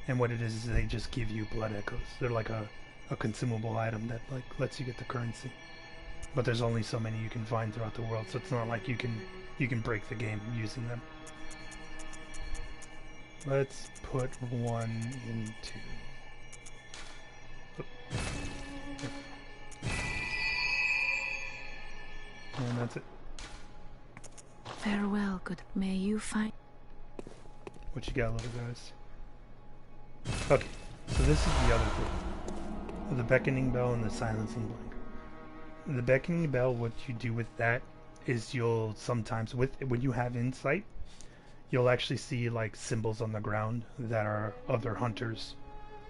And what it is they just give you blood echoes. They're like a consumable item that like lets you get the currency. But there's only so many you can find throughout the world, so it's not like you can break the game using them. Let's put 1 into... And that's it. Farewell, good. May you find... What you got, little guys? Okay, so this is the other thing. The beckoning bell and the silencing blank. The beckoning bell, what you do with that is you'll sometimes, when you have insight, you'll actually see like symbols on the ground that are other hunters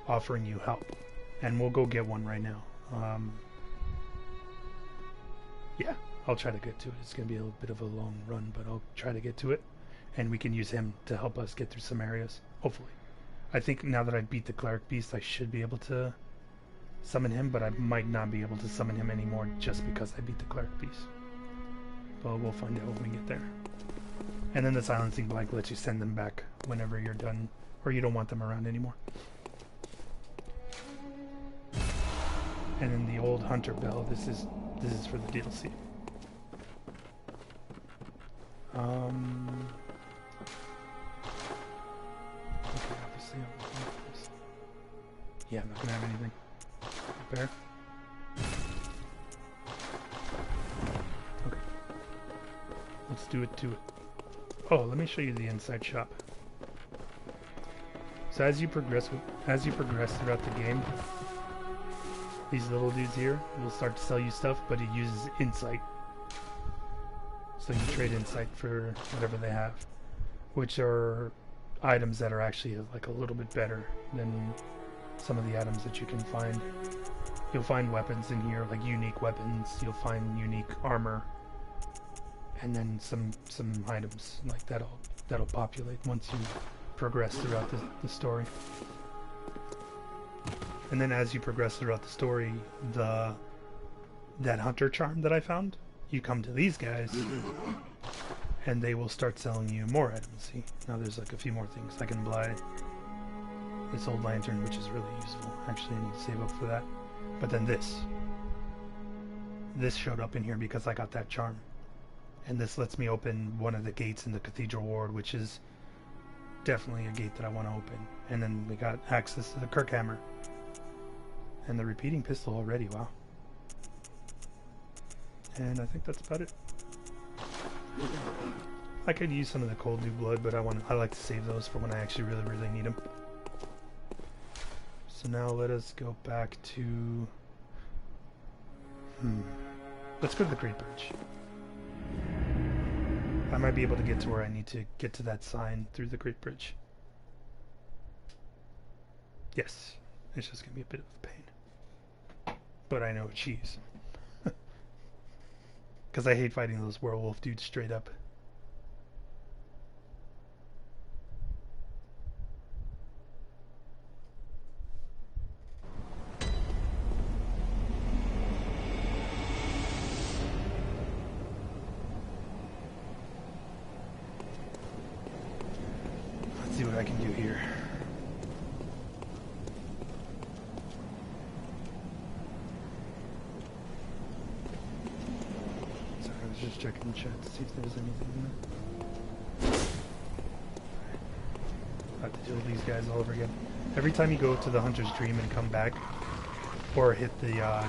offering you help. And we'll go get one right now. Yeah, I'll try to get to it. It's going to be a little bit of a long run, but I'll try to get to it. And we can use him to help us get through some areas, hopefully. I think now that I beat the Cleric Beast, I should be able to summon him, but I might not be able to summon him anymore just because I beat the Cleric Beast. But we'll find out when we get there. And then the silencing blank lets you send them back whenever you're done, or you don't want them around anymore. And then the old hunter bell, this is for the DLC. Okay, obviously yeah, I'm not gonna have anything. Bear. Okay. Let's do it to it. Oh, let me show you the inside shop. So as you progress throughout the game, these little dudes here will start to sell you stuff, but it uses insight. So you trade insight for whatever they have, which are items that are actually like a little bit better than some of the items that you can find. You'll find weapons in here, like unique weapons. You'll find unique armor, and then some items like that'll populate once you progress throughout the story. And then as you progress throughout the story, that hunter charm that I found, you come to these guys, and they will start selling you more items. See, now there's like a few more things. I can buy this old lantern, which is really useful. Actually, I need to save up for that. But then this showed up in here because I got that charm. And this lets me open one of the gates in the Cathedral Ward, which is definitely a gate that I want to open. And then we got access to the Kirk Hammer. And the repeating pistol already, wow. And I think that's about it. I could use some of the cold new blood, but I like to save those for when I actually really need them. So now let us go back to... Let's go to the Great Bridge. I might be able to get to where I need to get to that sign through the Great Bridge. Yes, it's just going to be a bit of a pain. But I know cheese. Because I hate fighting those werewolf dudes straight up. Let's see what I can do here. Just checking the chat to see if there's anything in there. I have to deal with these guys all over again. Every time you go to the Hunter's Dream and come back, or hit the lantern.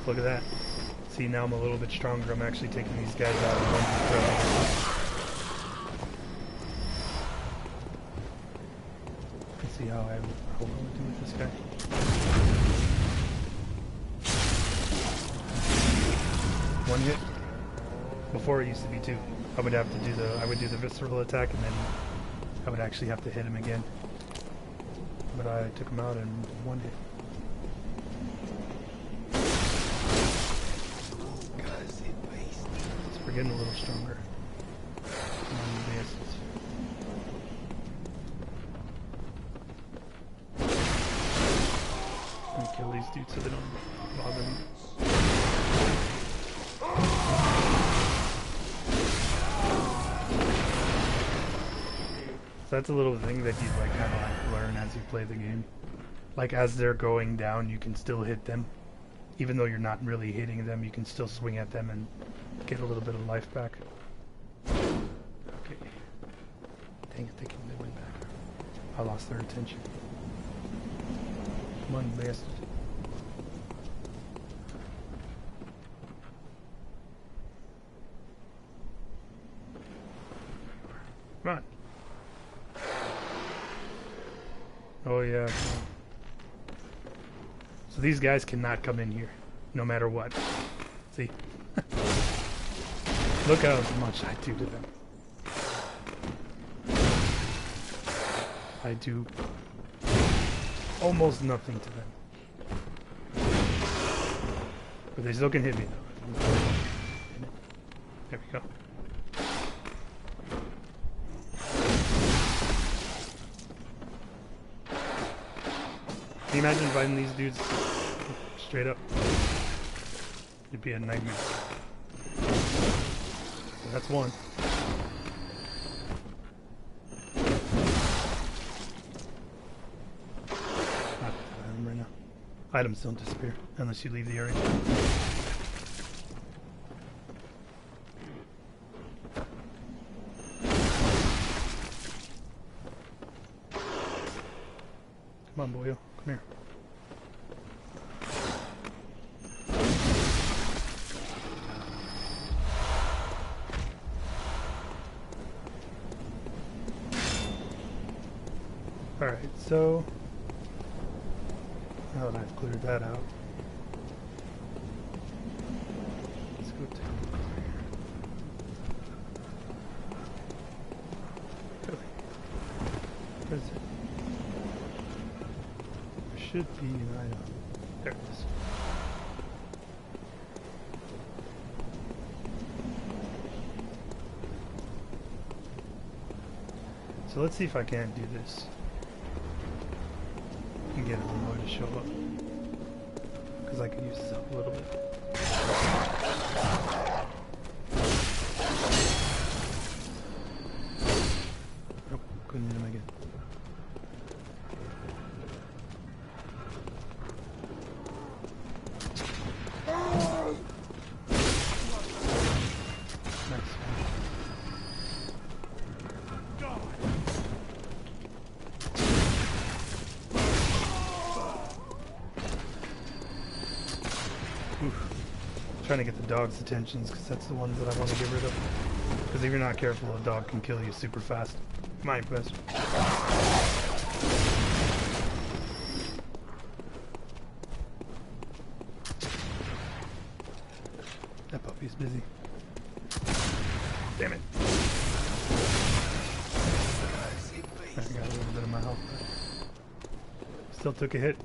Look at that. See, now I'm a little bit stronger. I'm actually taking these guys out of one. See how I will do with this guy. One hit. Before it used to be two. I would have to do the visceral attack and then I would actually have to hit him again. But I took him out in one hit. So we're getting a little stronger. Come on, you bastards. Kill these dudes so they don't bother me. So that's a little thing that you like kind of like learn as you play the game. Like as they're going down, you can still hit them, even though you're not really hitting them. You can still swing at them and get a little bit of life back. Okay. Dang it, they went back. I lost their attention. Come on, you bastard. Come on. Oh yeah. So these guys cannot come in here, no matter what. See? Look how much I do to them. I do almost nothing to them. But they still can hit me though. There we go. Can you imagine fighting these dudes straight up? It'd be a nightmare. So that's one. Not item right now. Items don't disappear unless you leave the area. Come on, boyo. Come here. Alright, so now that I've cleared that out, let's go to really? Where is it? There should be an item. There it is. So let's see if I can't do this. And get more to show up. Because I could use this up a little bit. Nope, couldn't hit him again. trying to get the dog's attentions because that's the ones that I want to get rid of. Because if you're not careful, a dog can kill you super fast. My quest. That puppy's busy. Damn it. I got a little bit of my health back. Still took a hit.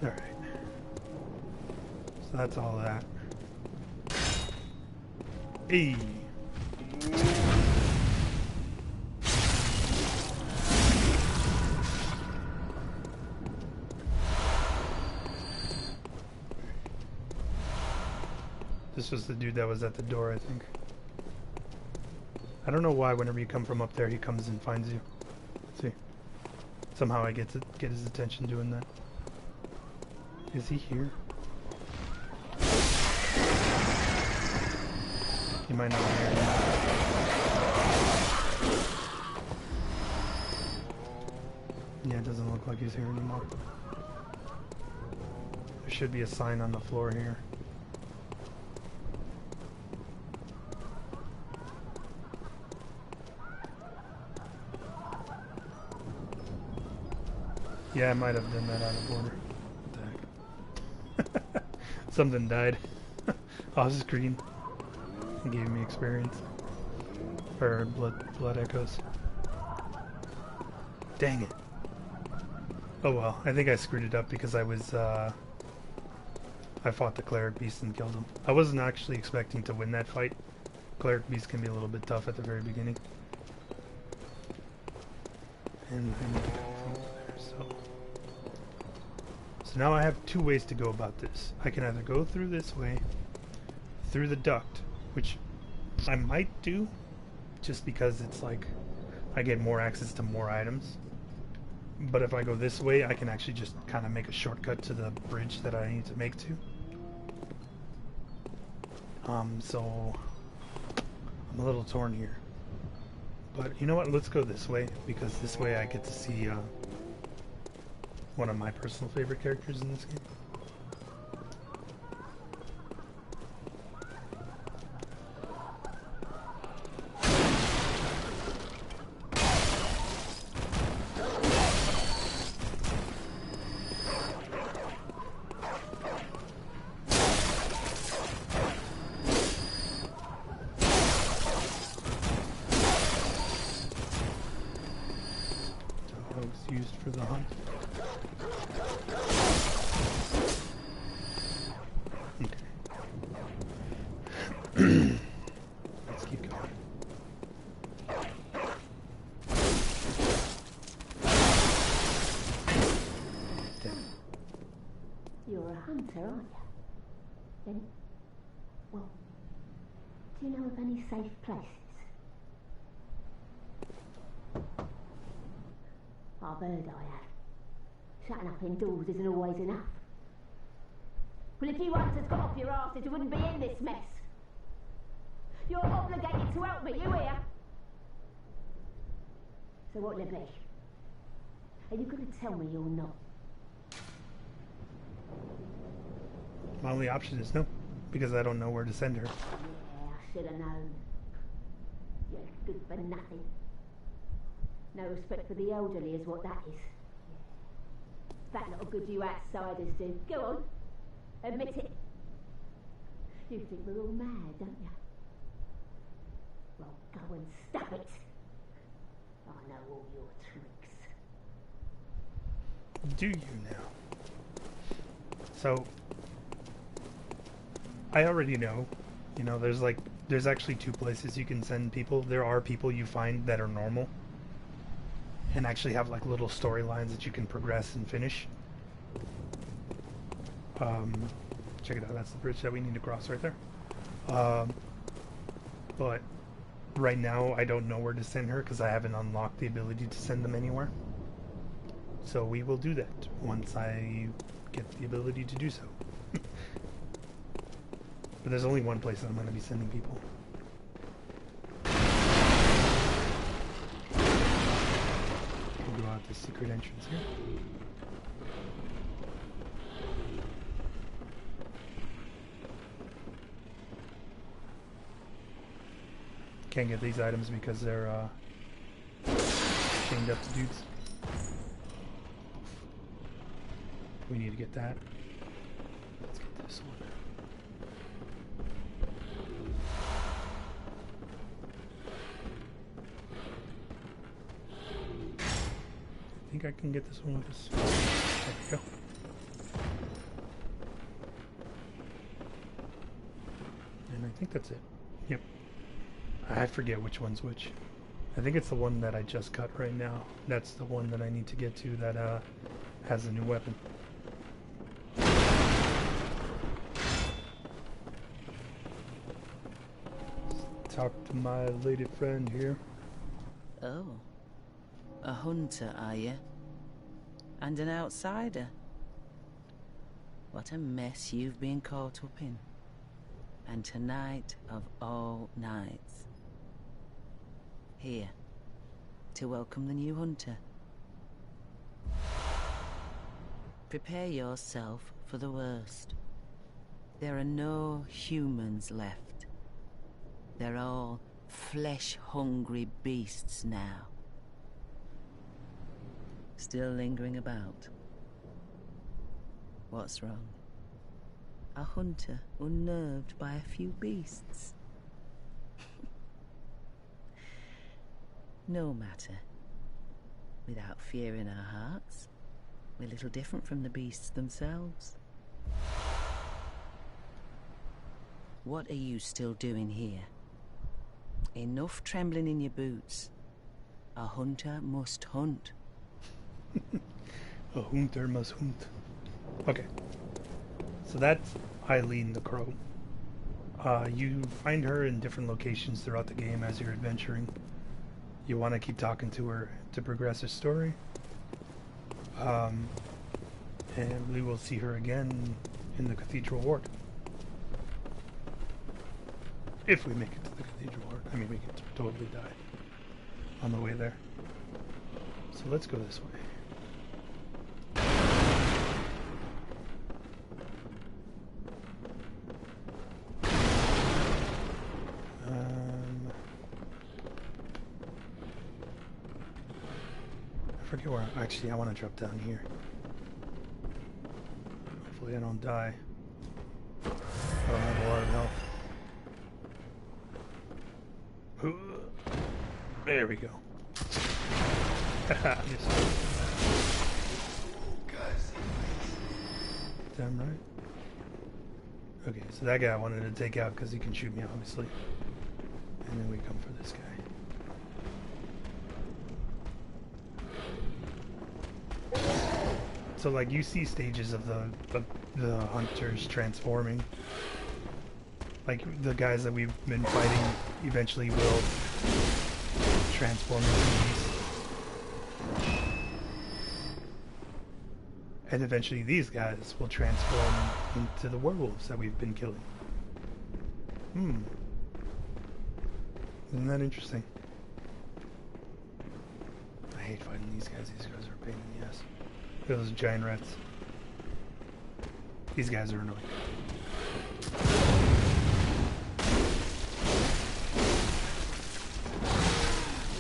Alright. So that's all that. Hey! This was the dude that was at the door, I think. I don't know why whenever you come from up there, he comes and finds you. Let's see. Somehow I get to get his attention doing that. Is he here? He might not be here anymore. Yeah, it doesn't look like he's here anymore. There should be a sign on the floor here. Yeah, I might have done that out of order. What the heck? Something died off screen and gave me experience. Or blood echoes. Dang it. Oh well, I think I screwed it up because I was I fought the cleric beast and killed him. I wasn't actually expecting to win that fight. Cleric beast can be a little bit tough at the very beginning. And I need to go from there, so now I have two ways to go about this. I can either go through this way, through the duct, which I might do, just because it's like I get more access to more items. But if I go this way, I can actually just kind of make a shortcut to the bridge that I need to make to. So I'm a little torn here. But you know what? Let's go this way, because this way I get to see one of my personal favorite characters in this game. Used for the hunt. Okay. Let's keep going. Damn it. You're a hunter, aren't you? Then, well, do you know of any safe places? I've heard I have. Shutting up indoors isn't always enough. Well, if you hunters got off your arses, you wouldn't be in this mess. You're obligated to help me, you hear? So what'll it be? Are you going to tell me you're not? My only option is no, because I don't know where to send her. Yeah, I should have known. You're good for nothing. No respect for the elderly is what that is. That lot of good you outsiders do. Go on. Admit it. You think we're all mad, don't you? Well, go and stop it. I know all your tricks. Do you now? So, I already know. You know, there's actually two places you can send people. There are people you find that are normal and actually have like little storylines that you can progress and finish. Check it out, that's the bridge that we need to cross right there. But right now I don't know where to send her because I haven't unlocked the ability to send them anywhere. So we will do that once I get the ability to do so. But there's only one place that I'm going to be sending people. We'll go out the secret entrance here. Can't get these items because they're chained up to dudes. We need to get that. Let's get this one. I think I can get this one with this. There we go. And I think that's it. Yep. I forget which one's which. I think it's the one that I just cut right now. That's the one that I need to get to that has a new weapon. Let's talk to my lady friend here. Oh. A hunter, are you? And an outsider? What a mess you've been caught up in. And tonight of all nights. Here, to welcome the new hunter. Prepare yourself for the worst. There are no humans left. They're all flesh-hungry beasts now. Still lingering about. What's wrong? A hunter unnerved by a few beasts? No matter. Without fear in our hearts, we're little different from the beasts themselves. What are you still doing here? Enough trembling in your boots. A hunter must hunt. A hunter must hunt. Okay. So that's Eileen the Crow. You find her in different locations throughout the game as you're adventuring. You want to keep talking to her to progress her story. And we will see her again in the Cathedral Ward. If we make it to the Cathedral Ward. I mean, we could totally die on the way there. So let's go this way. I forget where. Actually, I want to drop down here. Hopefully, I don't die. I don't have a lot of health. There we go. Haha. Damn right. Okay, so that guy I wanted to take out because he can shoot me, obviously. And then we come for this guy. So, like, you see stages of the hunters transforming. Like, the guys that we've been fighting eventually will transform into beasts. And eventually these guys will transform into the werewolves that we've been killing. Isn't that interesting? I hate fighting these guys. These guys are a pain in the ass. Look at those giant rats. These guys are annoying.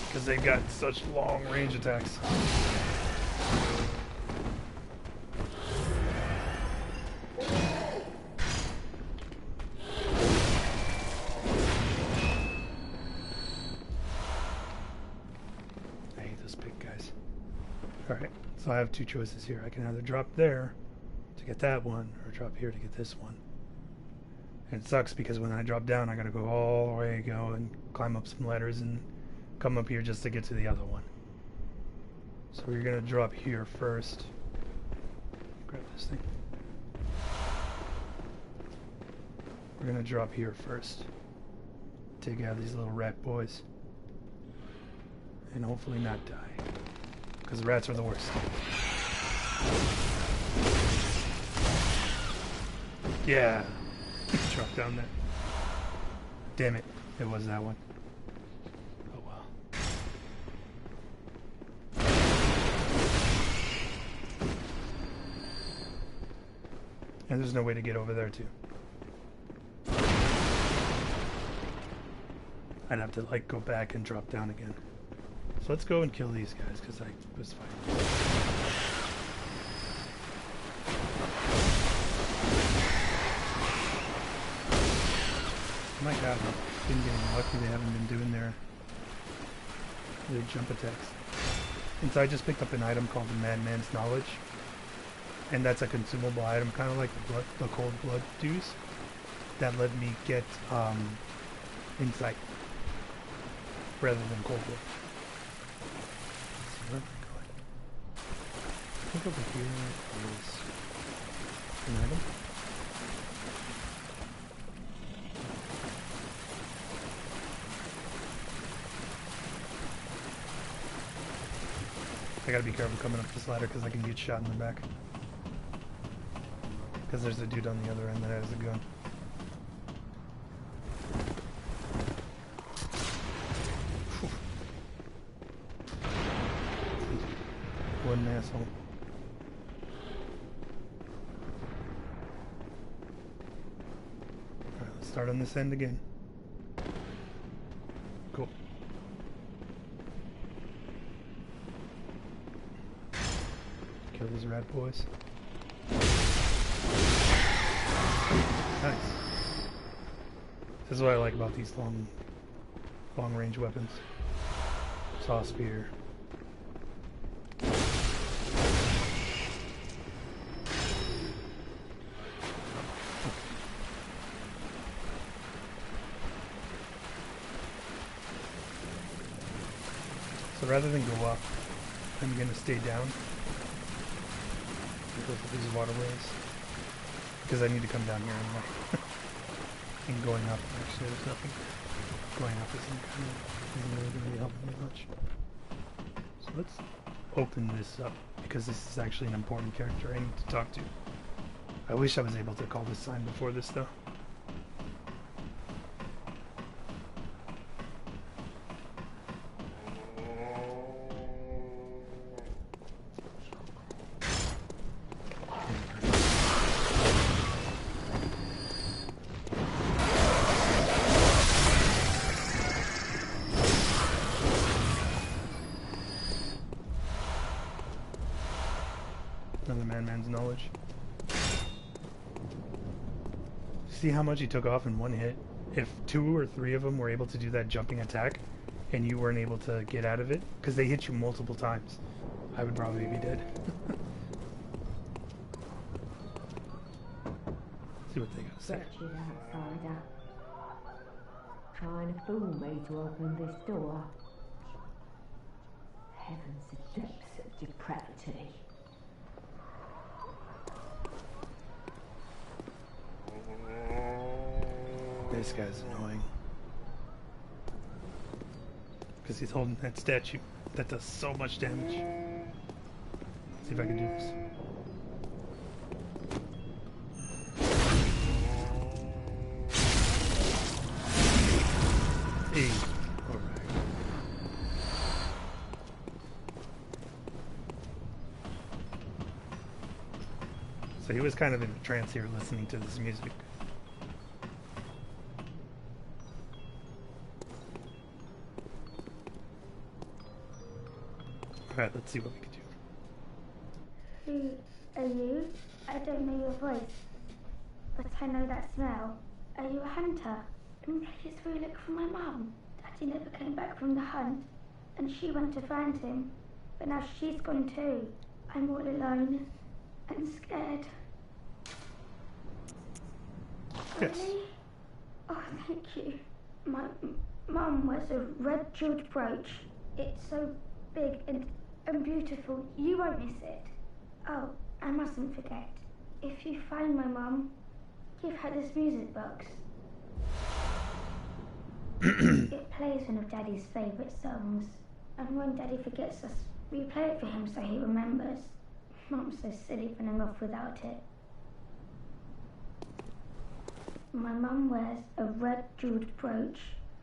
Because they've got such long range attacks. I hate those big guys. Alright, so I have two choices here. I can either drop there to get that one, or drop here to get this one. And it sucks because when I drop down, I gotta go all the way, go and climb up some ladders and come up here just to get to the other one. So we're gonna drop here first. Grab this thing. We're gonna drop here first. Take out these little rat boys. And hopefully not die. Because rats are the worst. Yeah. Drop down there. Damn it. It was that one. Oh well. And there's no way to get over there too. I'd have to like go back and drop down again. So let's go and kill these guys because I was fighting. My god, I've been getting lucky they haven't been doing their jump attacks. And so I just picked up an item called the Madman's Knowledge. And that's a consumable item, kind of like the Cold Blood dues. That let me get insight rather than Cold Blood. Let's see, where am I going? I think over here is an item. I gotta be careful coming up this ladder because I can get shot in the back. Because there's a dude on the other end that has a gun. What an asshole. Alright, let's start on this end again. Cool. Kill these rat boys. Nice. This is what I like about these long range weapons. Saw spear. So rather than go up, I'm gonna stay down because of these waterways. Because I need to come down here anyway. And going up, actually, there's nothing. Going up isn't really going to be helping me much. So let's open this up, because this is actually an important character I need to talk to. I wish I was able to call this sign before this, though. Another man's knowledge. See how much he took off in one hit? If 2 or 3 of them were able to do that jumping attack and you weren't able to get out of it, because they hit you multiple times, I would probably be dead. See what they got to say. Wretched outsider. Trying to fool me to open this door. Heavens, the depths of depravity. This guy's annoying. Because he's holding that statue that does so much damage. Let's see if I can do this. Hey, alright. So he was kind of in a trance here listening to this music. Alright, let's see what we can do. Who are you? I don't know your voice, but I know that smell. Are you a hunter? Please will you look for my mum? Daddy never came back from the hunt, and she went to find him, but now she's gone too. I'm all alone and scared. Yes. Really? Oh, thank you. My mum wears a red jeweled brooch. It's so big and beautiful. You won't miss it. Oh, I mustn't forget. If you find my mum, give her this music box. It plays one of Daddy's favourite songs, and when Daddy forgets us, we play it for him so he remembers. Mum's so silly running off without it. My mum wears a red jeweled brooch.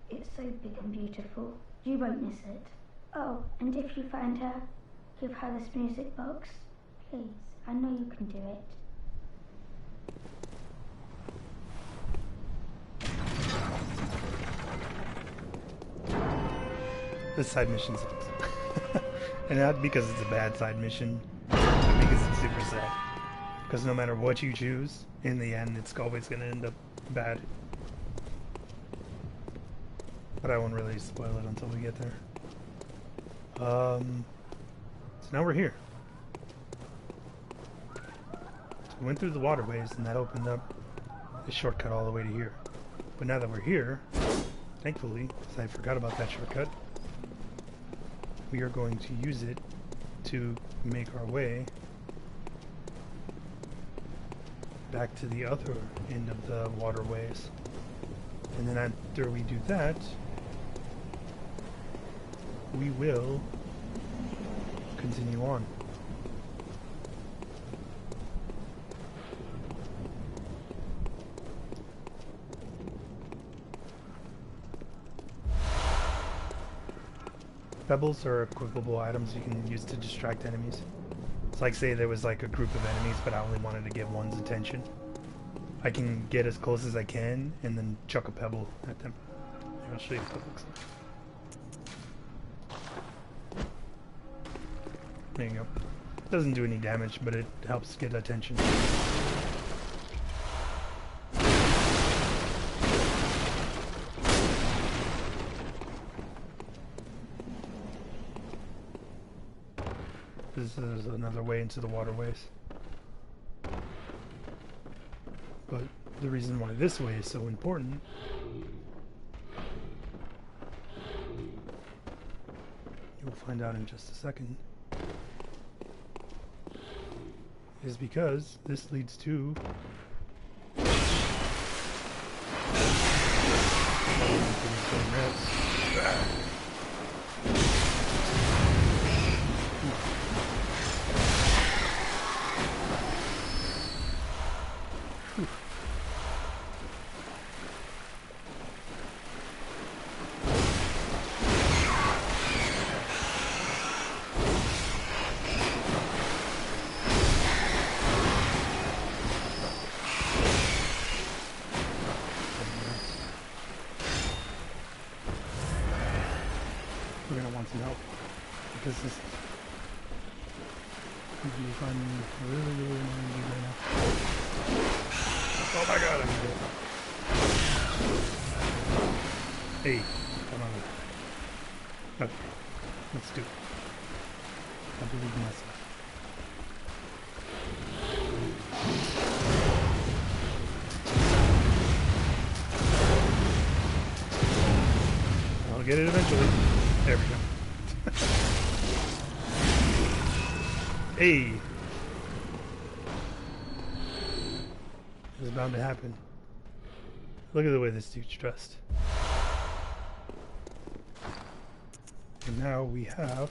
It's so big and beautiful. You won't miss it. Oh, and if you find her, give her this music box. Please, I know you can do it. This side mission sucks. And not because it's a bad side mission, but because it's super sad. Because no matter what you choose, in the end, it's always going to end up bad. But I won't really spoil it until we get there. So now we're here. So we went through the waterways, and that opened up the shortcut all the way to here. But now that we're here, thankfully, because I forgot about that shortcut, we are going to use it to make our way back to the other end of the waterways. And then after we do that, we will continue on. Pebbles are equipable items you can use to distract enemies. It's like, say there was like a group of enemies, but I only wanted to get one's attention. I can get as close as I can and then chuck a pebble at them. Here, I'll show you what it looks like. There you go. Doesn't do any damage, but it helps get attention. This is another way into the waterways. But the reason why this way is so important you'll find out in just a second, is because this leads to we're gonna want some help because this is going to be fun, really annoying to do right now. Oh my god, I'm dead. Hey, come on. Okay, let's do it. I believe in myself. I'll get it eventually. There we go. Hey! It was bound to happen. Look at the way this dude's dressed. And now we have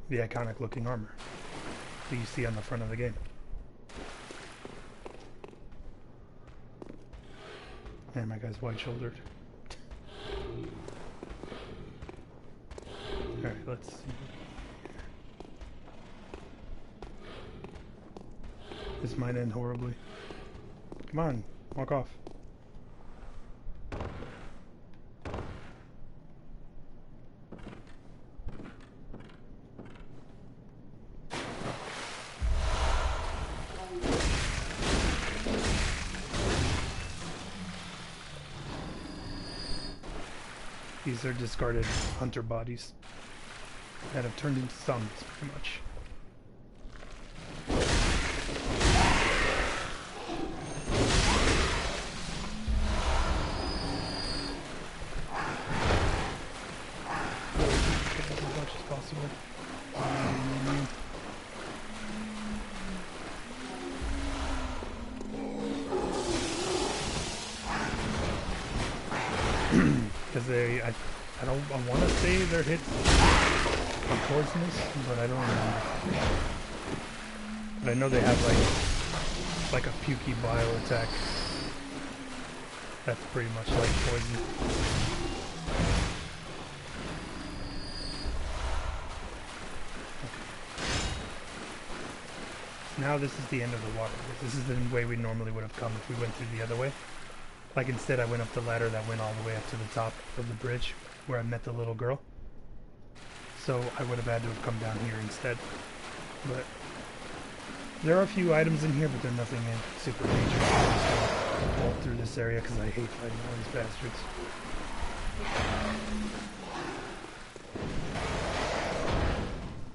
the iconic looking armor that you see on the front of the game. Man, my guy's wide-shouldered. Alright, let's see. This might end horribly. Come on, walk off. These are discarded hunter bodies that have turned into zombies, pretty much. Get as much as possible. Because I want to say their hits are poisonous, but I don't remember. But I know they have like a pukey bile attack. That's pretty much like poison. now this is the end of the water. This is the way we normally would have come if we went through the other way. Like instead I went up the ladder that went all the way up to the top of the bridge where I met the little girl. So I would have had to have come down here instead. But there are a few items in here, but they're nothing super major. I'm just gonna walk through this area because I hate fighting all these bastards.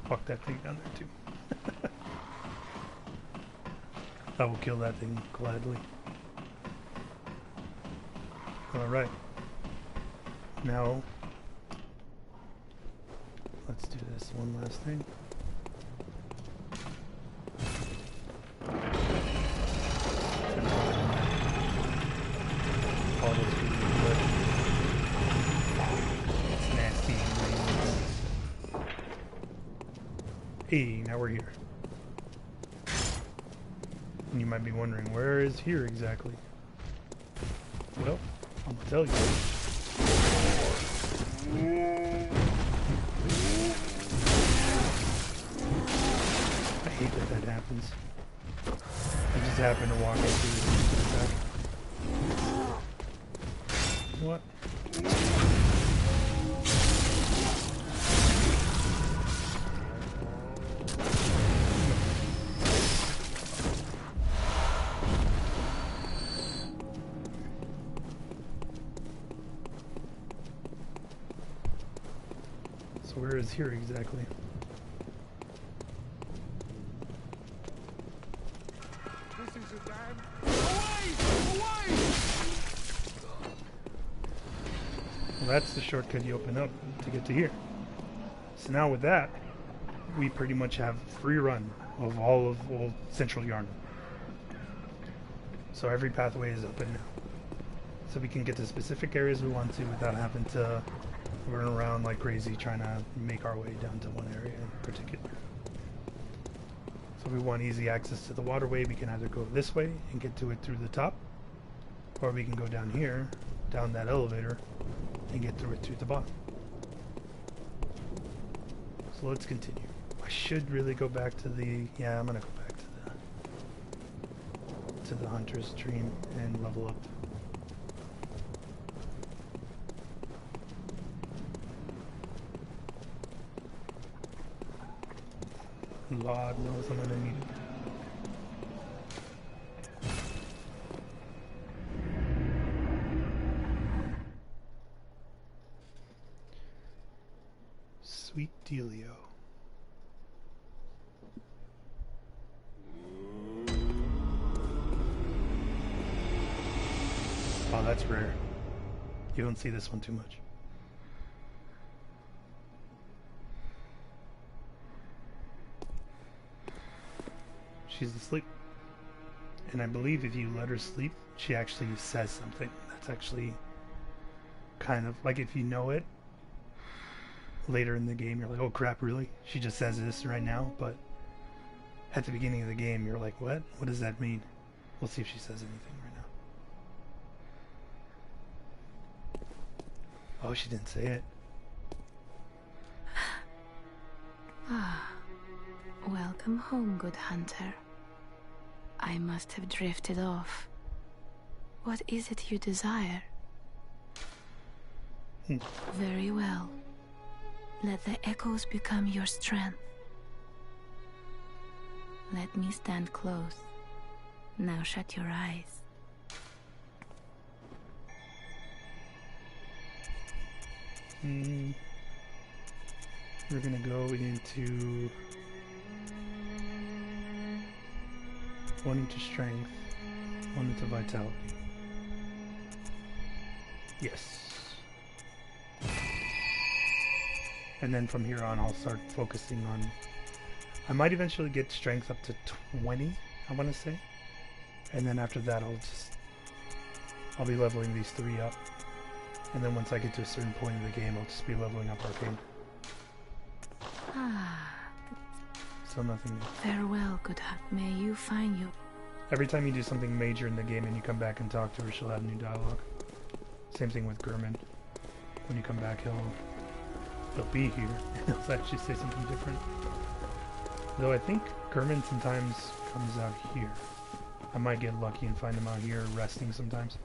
Fuck that thing down there too. I will kill that thing gladly. Alright. Now, let's do this one last thing. All those people are good. It's nasty and green. Hey, now we're here. And you might be wondering, where is here exactly? Well, I'm gonna tell you. I hate that that happens. I just happened to walk into this. What? So where is here exactly? This is a damn... Away! Away! Well, that's the shortcut you open up to get to here. So now with that, we pretty much have free run of all of old Central Yarn. So every pathway is open now. So we can get to specific areas we want to without having to run around like crazy trying to make our way down to one area in particular. So if we want easy access to the waterway, we can either go this way and get to it through the top, or we can go down here, down that elevator, and get through it through the bottom. So let's continue. I should really go back to the... yeah, I'm gonna go back to the hunter's dream and level up. Lord knows I'm gonna need it. Sweet Delio. Oh, that's rare. You don't see this one too much. She's asleep. And I believe if you let her sleep, she actually says something. That's actually kind of like, if you know it, later in the game you're like, oh crap, really? She just says this right now, but at the beginning of the game you're like, what? What does that mean? We'll see if she says anything right now. Oh, she didn't say it. Ah, welcome home, good hunter. I must have drifted off. What is it you desire? Very well. Let the echoes become your strength. Let me stand close. Now shut your eyes. We're gonna go into 1 into strength, 1 into vitality. Yes. And then from here on I'll start focusing on... I might eventually get strength up to 20, I want to say. And then after that I'll be leveling these 3 up. And then once I get to a certain point in the game, I'll just be leveling up arcane. Ah. So nothing new. Farewell, good heart. May you find you. Every time you do something major in the game and you come back and talk to her, she'll have new dialogue. Same thing with Gurman. When you come back, he'll be here. He'll actually say something different. Though I think Kerman sometimes comes out here. I might get lucky and find him out here resting sometimes.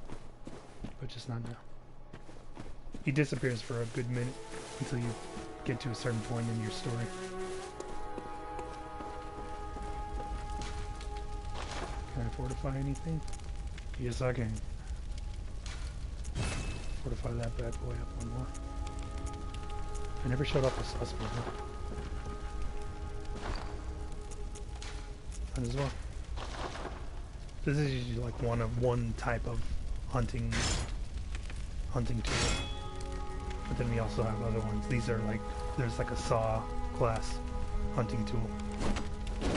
But just not now. He disappears for a good minute until you get to a certain point in your story. Can I fortify anything? Yes, I can. Fortify that bad boy up one more. I never showed off the sauce before. Might as well. This is usually like one type of hunting tool. But then we also have other ones. These are like, there's like a saw class hunting tool.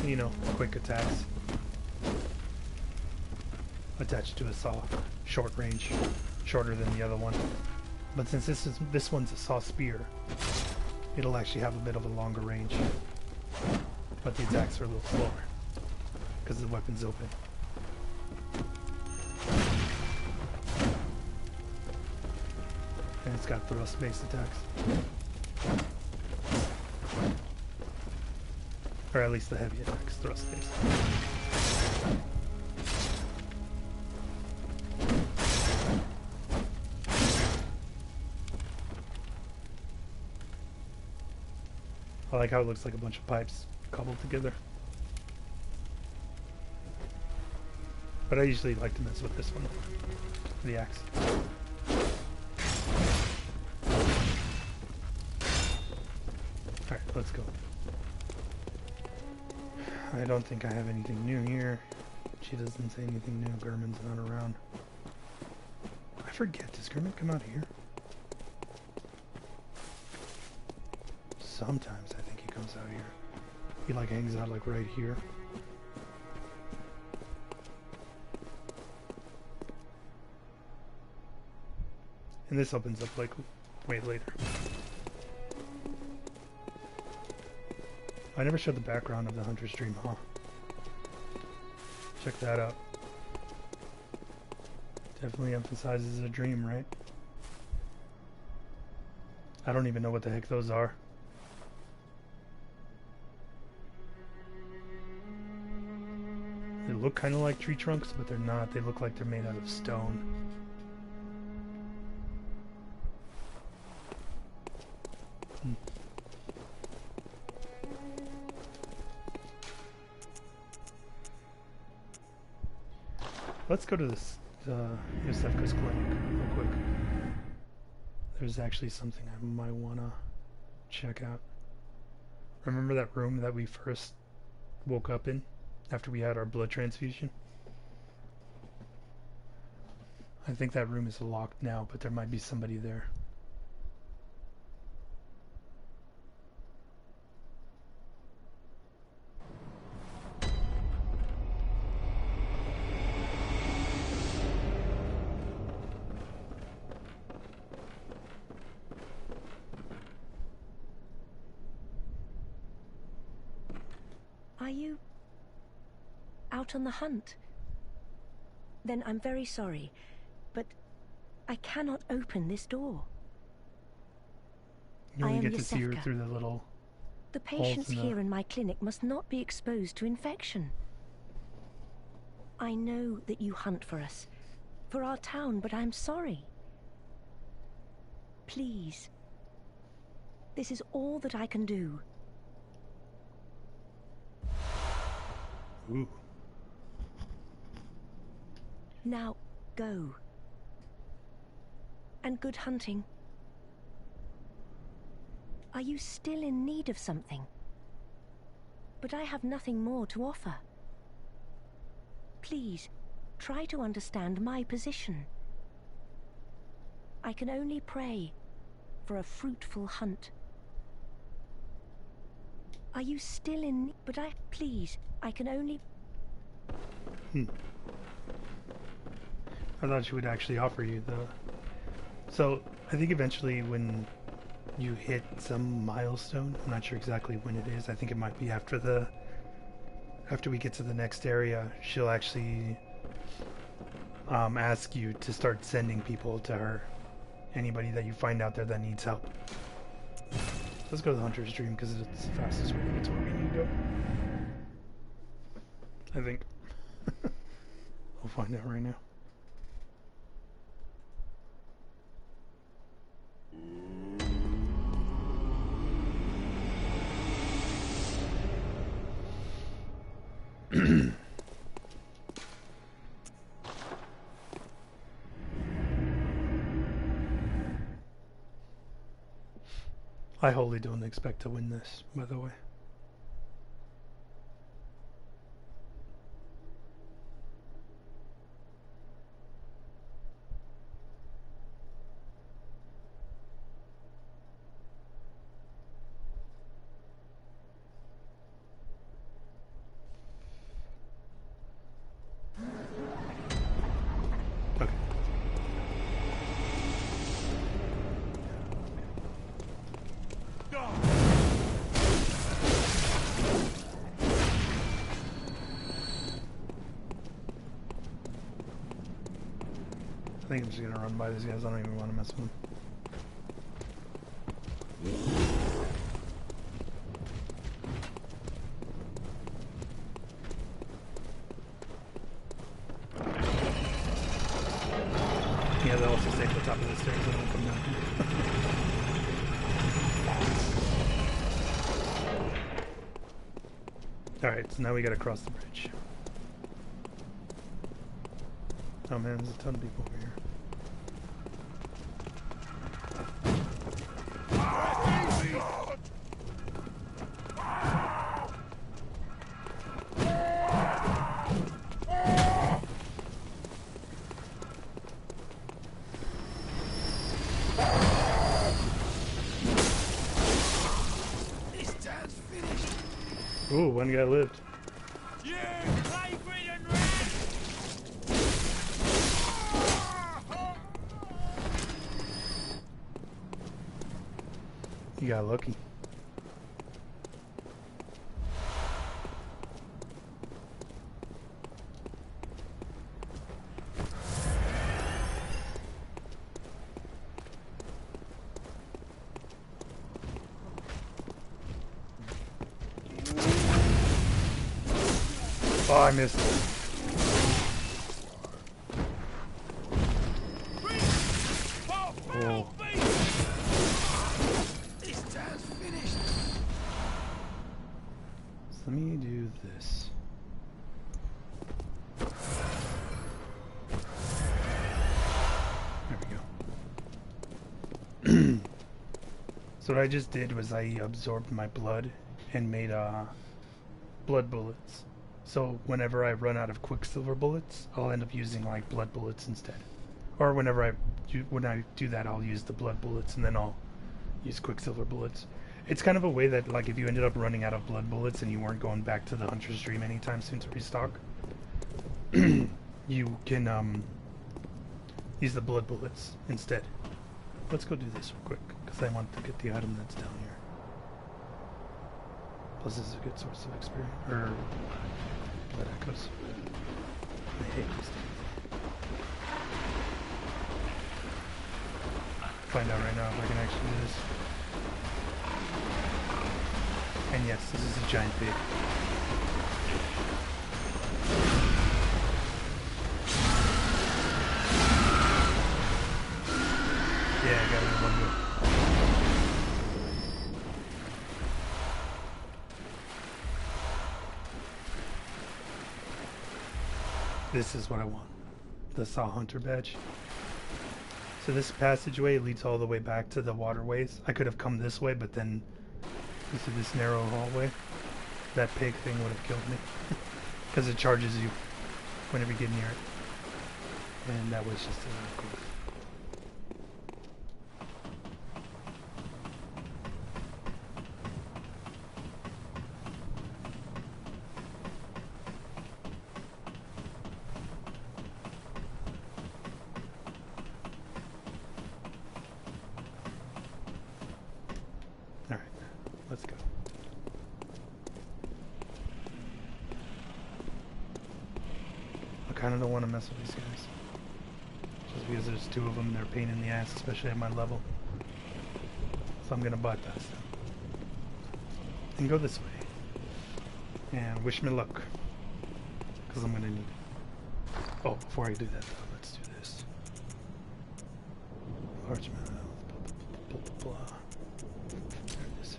You know, quick attacks. Attached to a saw. Short range. Shorter than the other one. But since this one's a saw spear, it'll actually have a bit of a longer range. But the attacks are a little slower. Because the weapon's open. And it's got thrust-based attacks. Or at least the heavy attacks, thrust-based. I like how it looks like a bunch of pipes cobbled together. But I usually like to mess with this one, the axe. Alright, let's go. I don't think I have anything new here. She doesn't say anything new. Gurman's not around. I forget, does Gurman come out here? Sometimes I think he comes out here. He like hangs out like right here. And this opens up like way later. I never showed the background of the Hunter's Dream, huh? Check that out. Definitely emphasizes a dream, right? I don't even know what the heck those are. They look kind of like tree trunks, but they're not. They look like they're made out of stone. Let's go to this Yosefka's clinic real quick. There's actually something I might want to check out. Remember that room that we first woke up in after we had our blood transfusion? I think that room is locked now, but there might be somebody there. Are you out on the hunt? Then I'm very sorry, but I cannot open this door. You only get to see her through the little The patients here in my clinic must not be exposed to infection. I know that you hunt for us, for our town, but I'm sorry. Please. This is all that I can do. Ooh. Now, go. And good hunting. Are you still in need of something? But I have nothing more to offer. Please, try to understand my position. I can only pray for a fruitful hunt. Are you still in... But please, I can only... I thought she would actually offer you the... So, I think eventually when you hit some milestone, I'm not sure exactly when it is, I think it might be after we get to the next area, she'll actually ask you to start sending people to her. Anybody that you find out there that needs help. Let's go to the Hunter's Dream because it's the fastest way to get to where we need to go. I think. We'll find out right now. I wholly don't expect to win this, by the way. I think I'm just gonna run by these guys. I don't even want to mess with them. Yeah, they'll also stay at the top of the stairs and they'll come down here. Alright, so now we gotta cross the bridge. Oh man, there's a ton of people over here. Ooh, one guy lived. You got lucky. Oh, I missed it. Oh. So let me do this. There we go. So what I just did was I absorbed my blood and made blood bullets. So whenever I run out of quicksilver bullets, I'll end up using like blood bullets instead. Or whenever when I do that, I'll use the blood bullets and then I'll use quicksilver bullets. It's kind of a way that, like, if you ended up running out of blood bullets and you weren't going back to the Hunter's Dream anytime soon to restock, you can use the blood bullets instead. Let's go do this real quick because I want to get the item that's down here. Plus, this is a good source of experience, or blood echoes. I hate these things. Find out right now if I can actually do this. And yes, this is a giant pig. Yeah, I got it in one go. This is what I want. The Saw Hunter badge. So this passageway leads all the way back to the waterways. I could have come this way, but then you see this narrow hallway. That pig thing would have killed me. Because it charges you whenever you get near it. And that was just cool. Let's go. I kind of don't want to mess with these guys. Just because there's two of them, they're a pain in the ass, especially at my level. So I'm going to bypass them. and go this way. And wish me luck. Because I'm gonna need it. Oh, before I do that though, let's do this. Large mouth, blah, blah, blah, blah. There it is.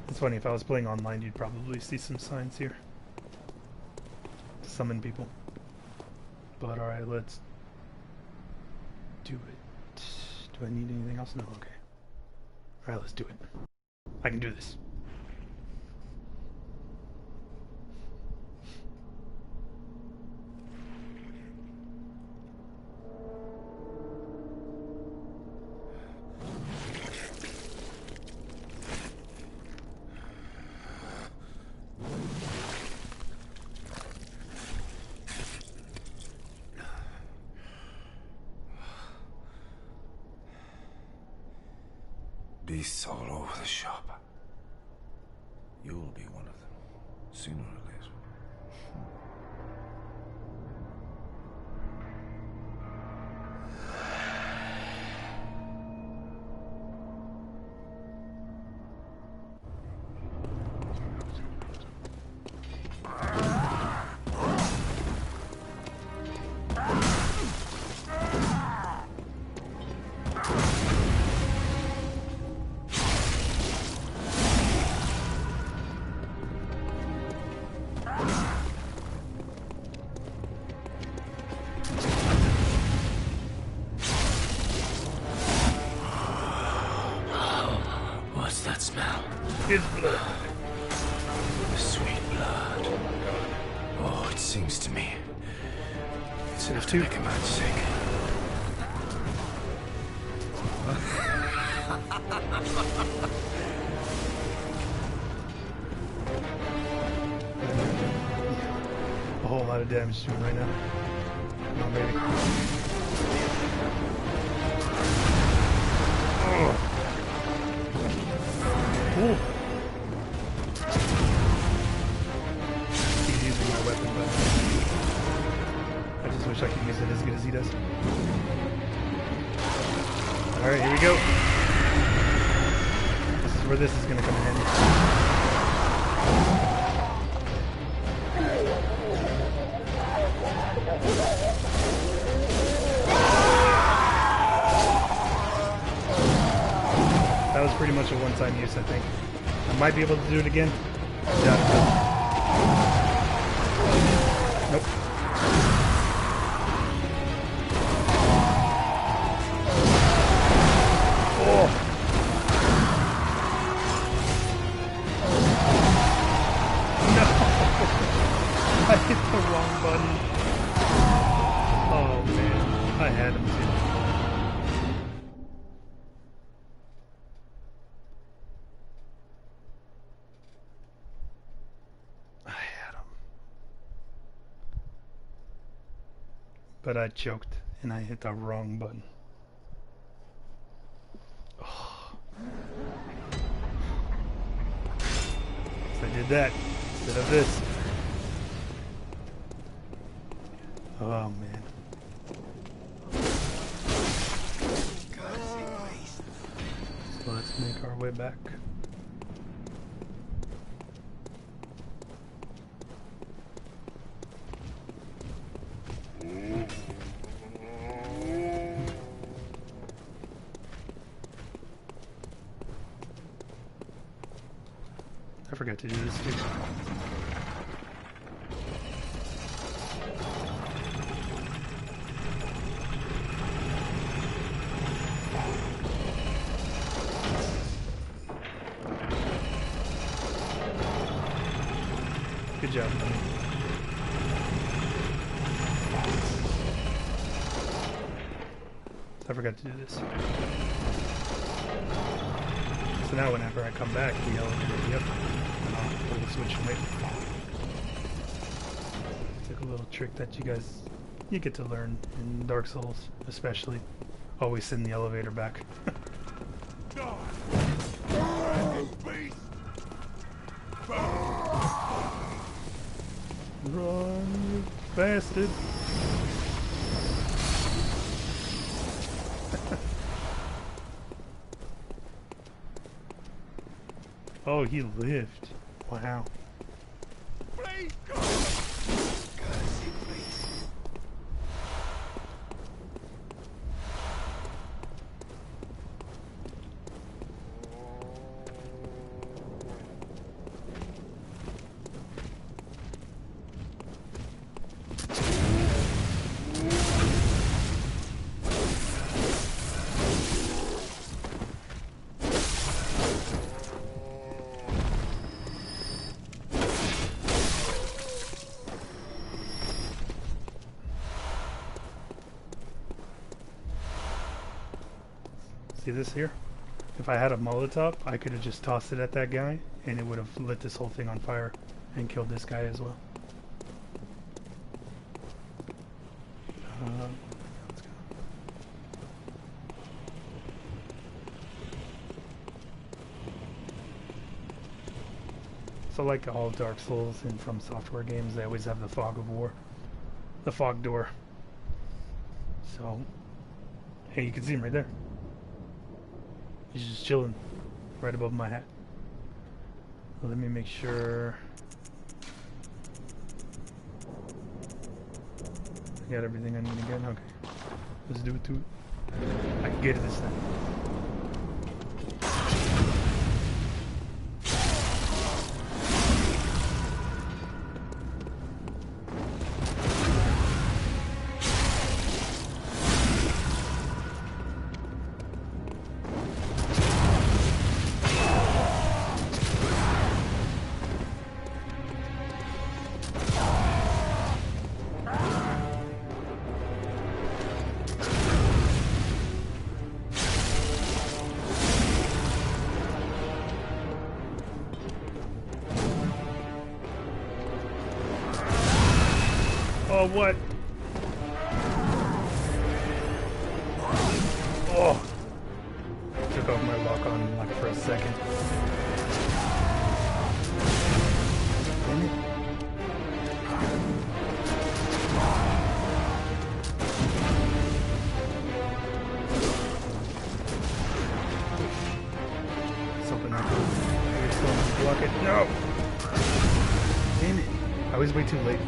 It's funny, if I was playing online, you'd probably see some signs here. Summon people. But alright, let's do it. Do I need anything else? No, okay. Alright, let's do it. I can do this. Beasts all over the shop. You'll be one of them, sooner or later. His blood. Sweet blood. Oh, it sings to me. It's enough to make a man sick. A whole lot of damage to him right now. Oh, baby. Oh. Ooh. He's using my weapon, but I just wish I could use it as good as he does. Alright, here we go. This is where this is going to come in handy. That was pretty much a one-time use, I think. I might be able to do it again. Yeah. Nope. Oh. No. I hit the wrong button. Oh man, I had him too. But I choked and I hit the wrong button. Oh. So I did that instead of this. Oh man. So let's make our way back. I forgot to do this too. Good job. I forgot to do this. So now whenever I come back, the elevator will be up. And I'll pull the switch and wait. It's like a little trick that you get to learn in Dark Souls, especially. Always send the elevator back. Run, you bastard! Oh, he lived. Wow. Please, See this here? If I had a Molotov, I could have just tossed it at that guy, and it would have lit this whole thing on fire and killed this guy as well. Let's go. So like all Dark Souls and From Software games, they always have the fog of war. The fog door. So, hey, you can see him right there. He's just chilling right above my hat. Let me make sure I got everything I need to get. Okay, let's do it to it. I can get it this time. Oh, what? Oh! Took off my lock on like for a second. Damn it. Something I could block it. No! Damn it. I was way too late.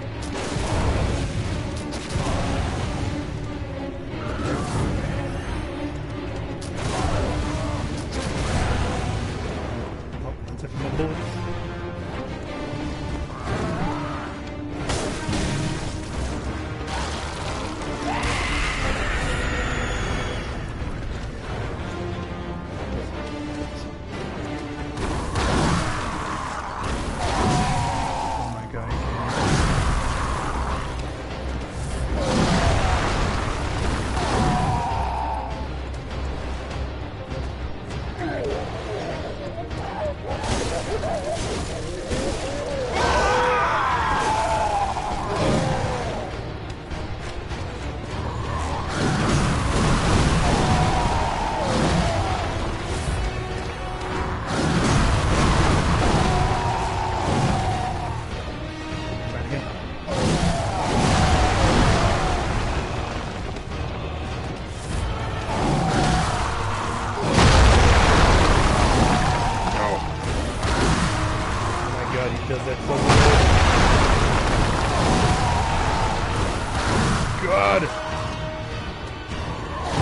God!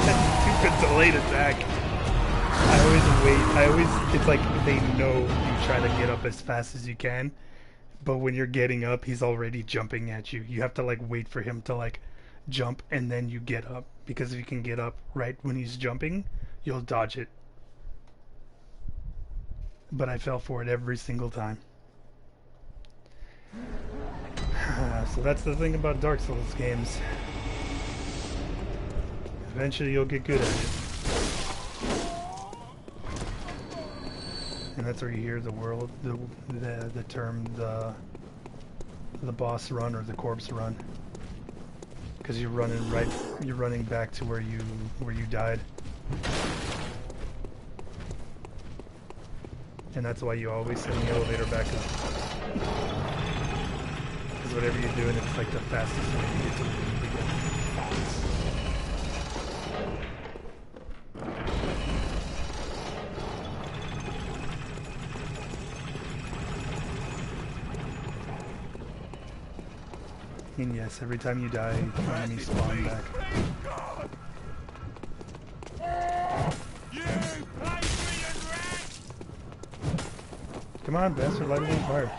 That stupid delayed attack. I always wait. It's like they know you try to get up as fast as you can, but when you're getting up, he's already jumping at you. You have to like wait for him to like jump and then you get up. Because if you can get up right when he's jumping, you'll dodge it. But I fell for it every single time. So that's the thing about Dark Souls games. Eventually you'll get good at it. And that's where you hear the term the boss run or the corpse run. Because you're running back to where you died. And that's why you always send the elevator back up. Because whatever you're doing, it's like the fastest way to get to where you need to go. And yes, every time you die, enemies spawn back. Come on, bastard, light it on fire.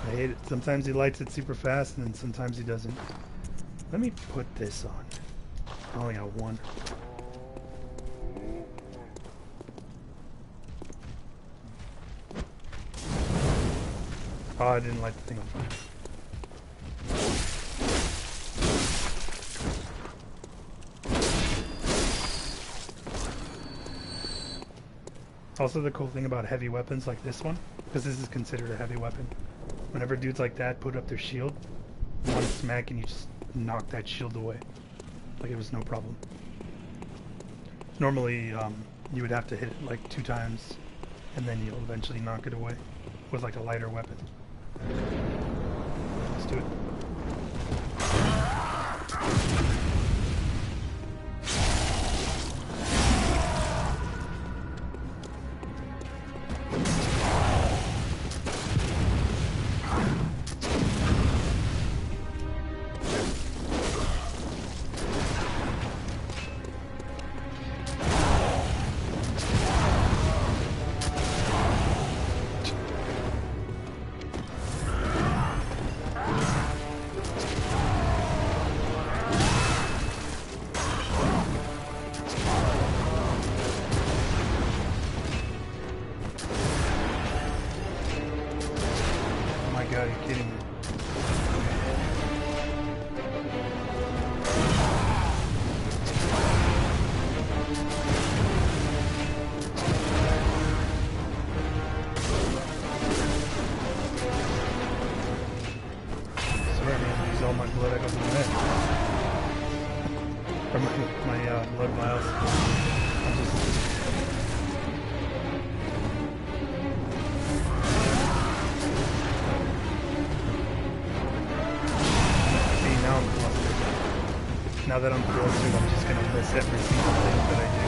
I hate it. Sometimes he lights it super fast and then sometimes he doesn't. Let me put this on. I only got one. Oh, I didn't light the thing on fire. Also, the cool thing about heavy weapons like this one, because this is considered a heavy weapon, whenever dudes like that put up their shield, one smack and you just knock that shield away. Like it was no problem. Normally, you would have to hit it like 2 times, and then you'll eventually knock it away with like a lighter weapon. Let's do it. God, you're kidding me. Sorry, I'm gonna use all my blood I got from that. Or my blood vials. I'm just... Now that I'm flustered, I'm just gonna miss every single thing that I do.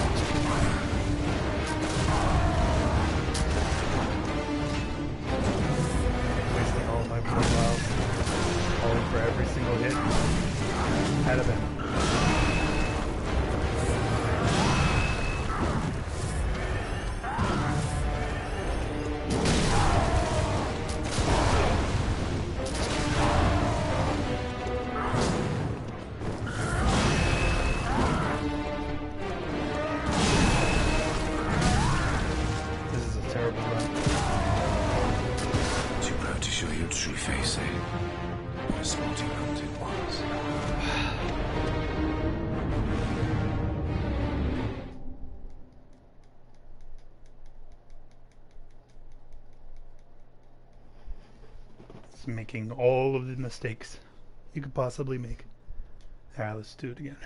Wasting all my blood vials, falling for every single hit. Out of it. Making all of the mistakes you could possibly make. Alright, let's do it again.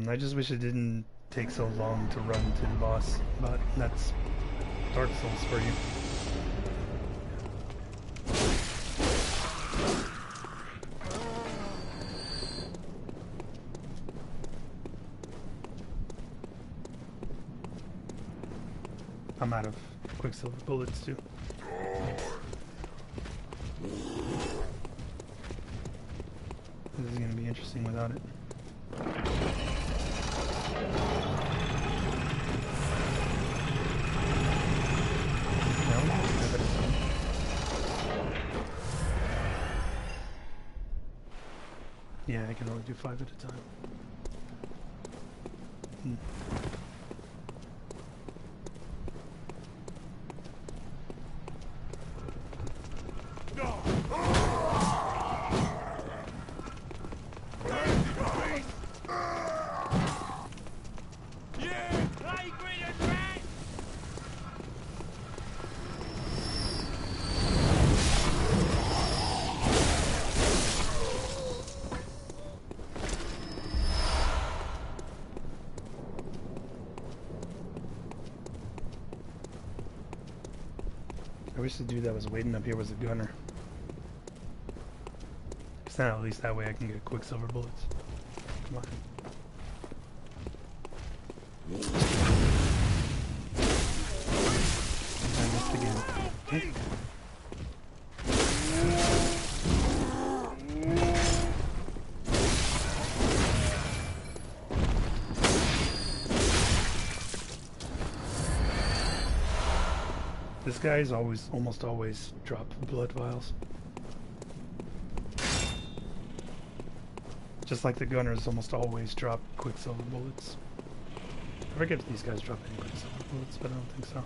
I just wish it didn't take so long to run to the boss, but that's Dark Souls for you. I'm out of Quicksilver bullets too. This is going to be interesting without it. Yeah, I can only do 5 at a time. I wish the dude that was waiting up here was a gunner. Cause then at least that way I can get quicksilver bullets. Come on. I missed again. Okay. This guy's almost always drop blood vials. Just like the gunners almost always drop quicksilver bullets. I forget if these guys drop any quicksilver bullets, but I don't think so.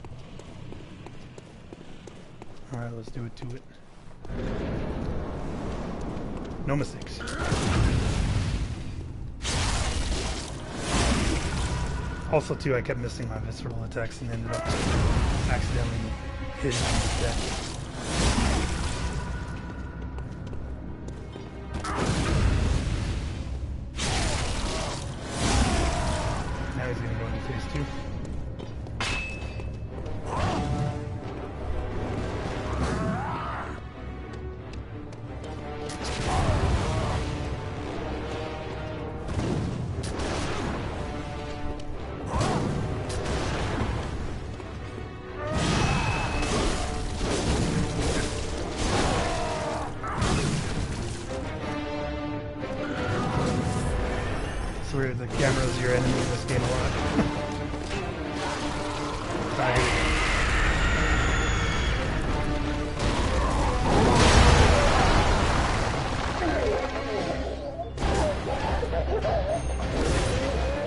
Alright, let's do it to it. No mistakes. Also, too, I kept missing my visceral attacks and ended up accidentally hitting him with death. Now he's gonna go into phase 2. Where the camera's your enemy in this game a lot.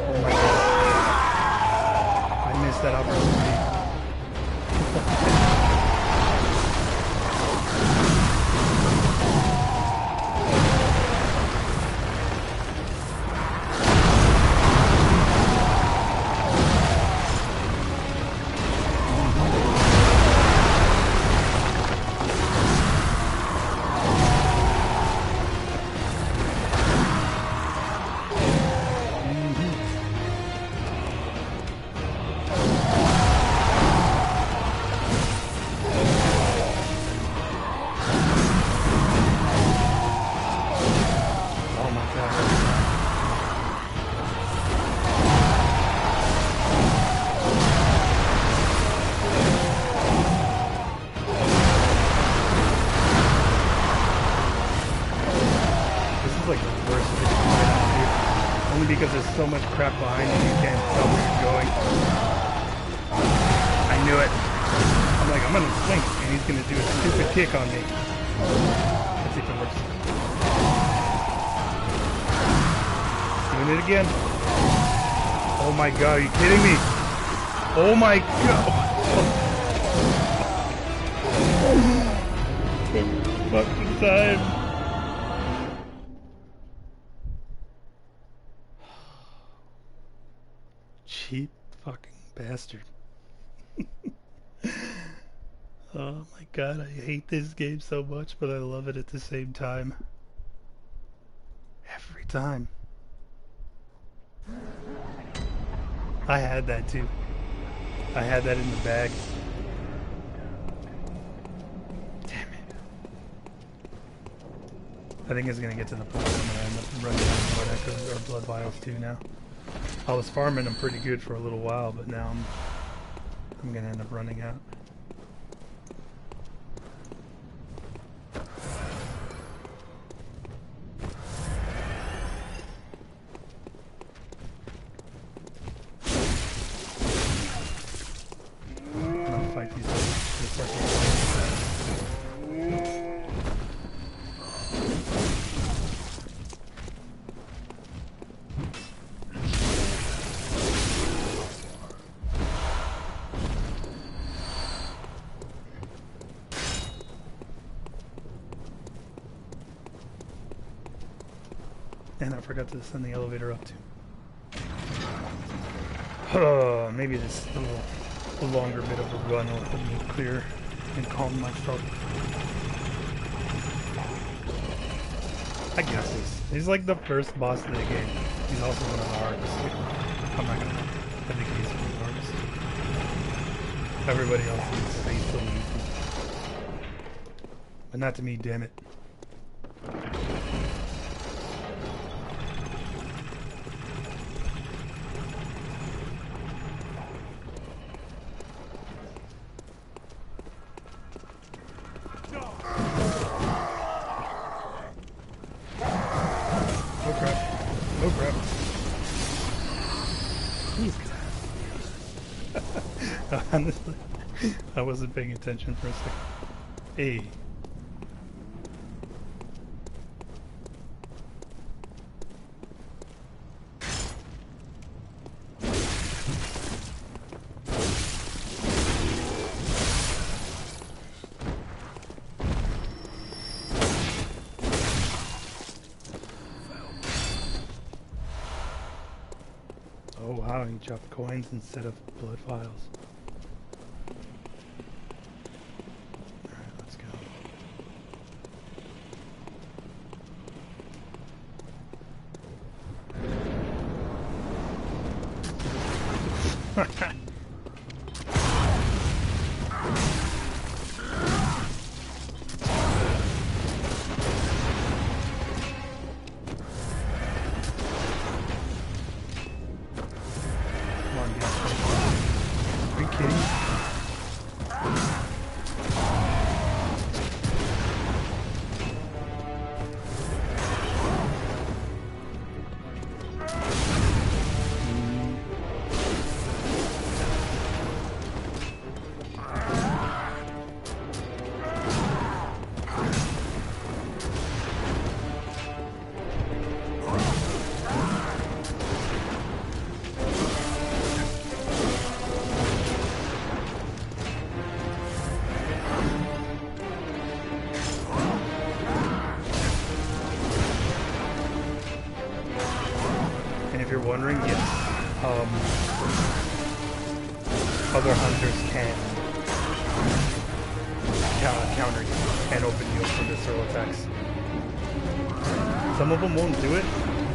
Oh my god. I missed that opportunity. Because there's so much crap behind you, you can't tell where you're going. I knew it. I'm like, I'm gonna slink, and he's gonna do a stupid kick on me. Let's see if it works. Doing it again. Oh my god, are you kidding me? Oh my god. Fucking time. Cheap fucking bastard. Oh my god, I hate this game so much, but I love it at the same time. Every time. I had that too. I had that in the bag. Damn it. I think it's gonna get to the point where I'm gonna end up running out of blood echoes or blood vials too now. I was farming them pretty good for a little while, but now I'm gonna end up running out. I'll fight these others. And I forgot to send the elevator up too. Maybe this little longer bit of a run will help me clear and calm myself. I got this. He's like the first boss of the game. He's also one of the hardest. I'm not gonna. I think he's one of the hardest. Everybody else is faithfully easy. But not to me, damn it. Oh crap. Oh crap. These guys. Honestly, I wasn't paying attention for a second. Hey. Oh wow, he dropped coins instead of blood vials. Alright, let's go. Are you kidding? And if you're wondering, yes, other hunters can counter you and open you up for visceral attacks. Some of them won't do it,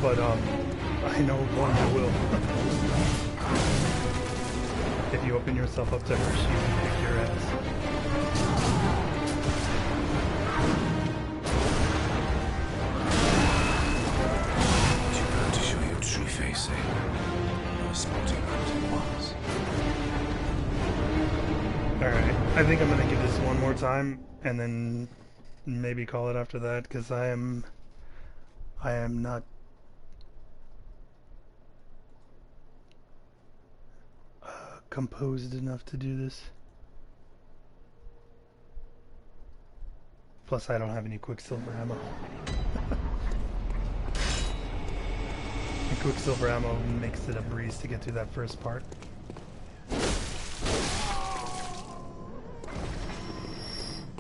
but I know one that will. If you open yourself up to her, she will kick your ass. To show your true face, eh? No spotting what it was. Alright, I think I'm gonna give this one more time and then maybe call it after that, because I am not composed enough to do this. Plus I don't have any Quicksilver ammo. And Quicksilver ammo makes it a breeze to get through that first part.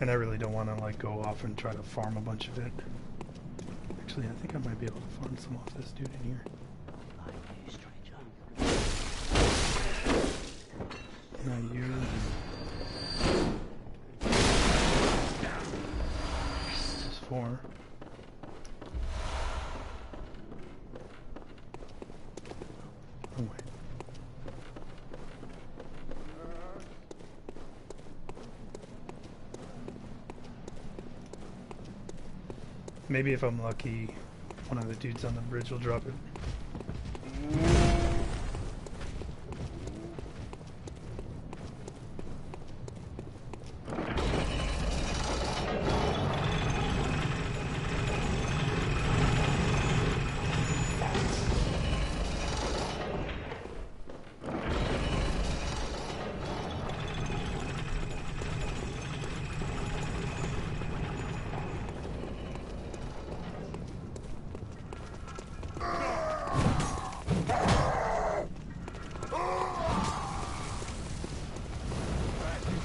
And I really don't want to like go off and try to farm a bunch of it. Actually, I think I might be able to farm some off this dude in here. Not you. This is 4. Oh wait. Maybe if I'm lucky, one of the dudes on the bridge will drop it.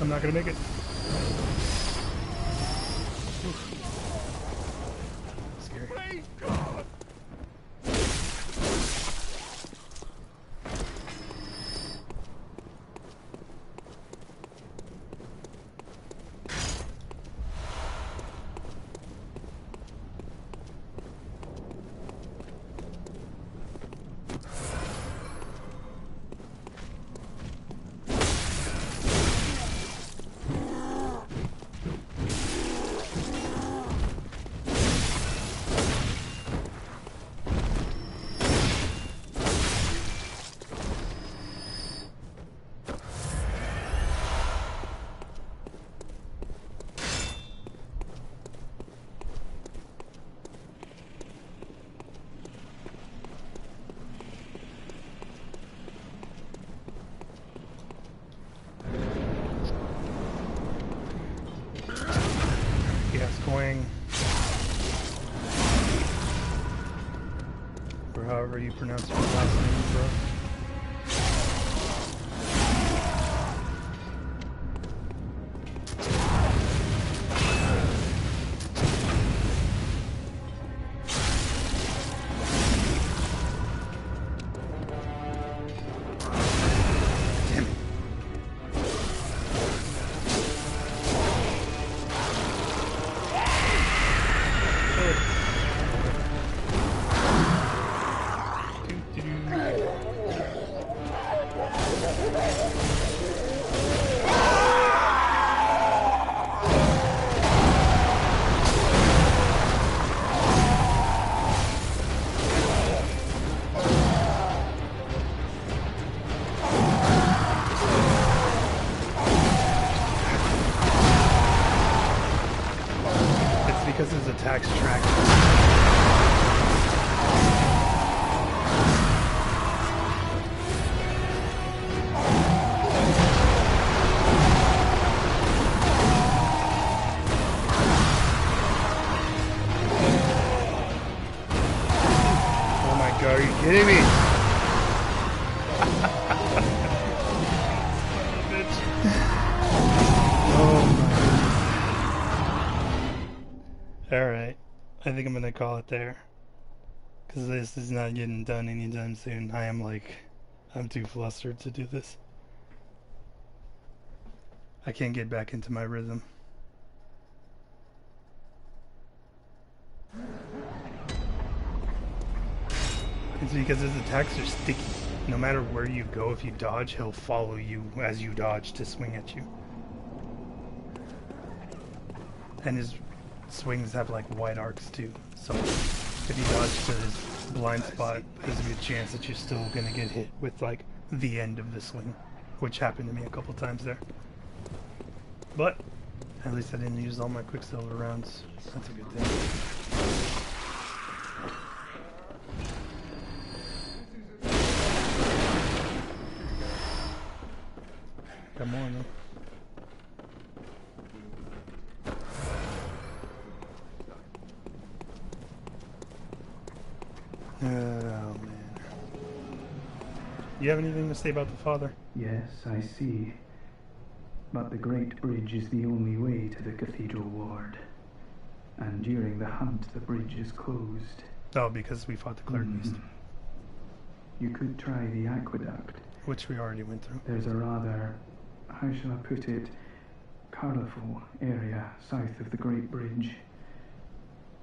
I'm not gonna make it. Scary. Praise God. Boing. Or however you pronounce your last name, bro. Because his attacks track. Oh my god, are you kidding me? Alright, I think I'm gonna call it there. Because this is not getting done anytime soon. I'm too flustered to do this. I can't get back into my rhythm. It's because his attacks are sticky. No matter where you go, if you dodge, he'll follow you as you dodge to swing at you. And his swings have like wide arcs too, so if you dodge to his blind spot, there's a good chance that you're still gonna get hit with like the end of the swing, which happened to me a couple times there. But at least I didn't use all my Quicksilver rounds. That's a good thing. Good morning. Oh man. You have anything to say about the father? Yes, I see. But the Great Bridge is the only way to the Cathedral Ward. And during the hunt, the bridge is closed. Oh, because we fought the Clerk Beast. You could try the aqueduct. Which we already went through. There's a rather, how shall I put it, colourful area south of the Great Bridge.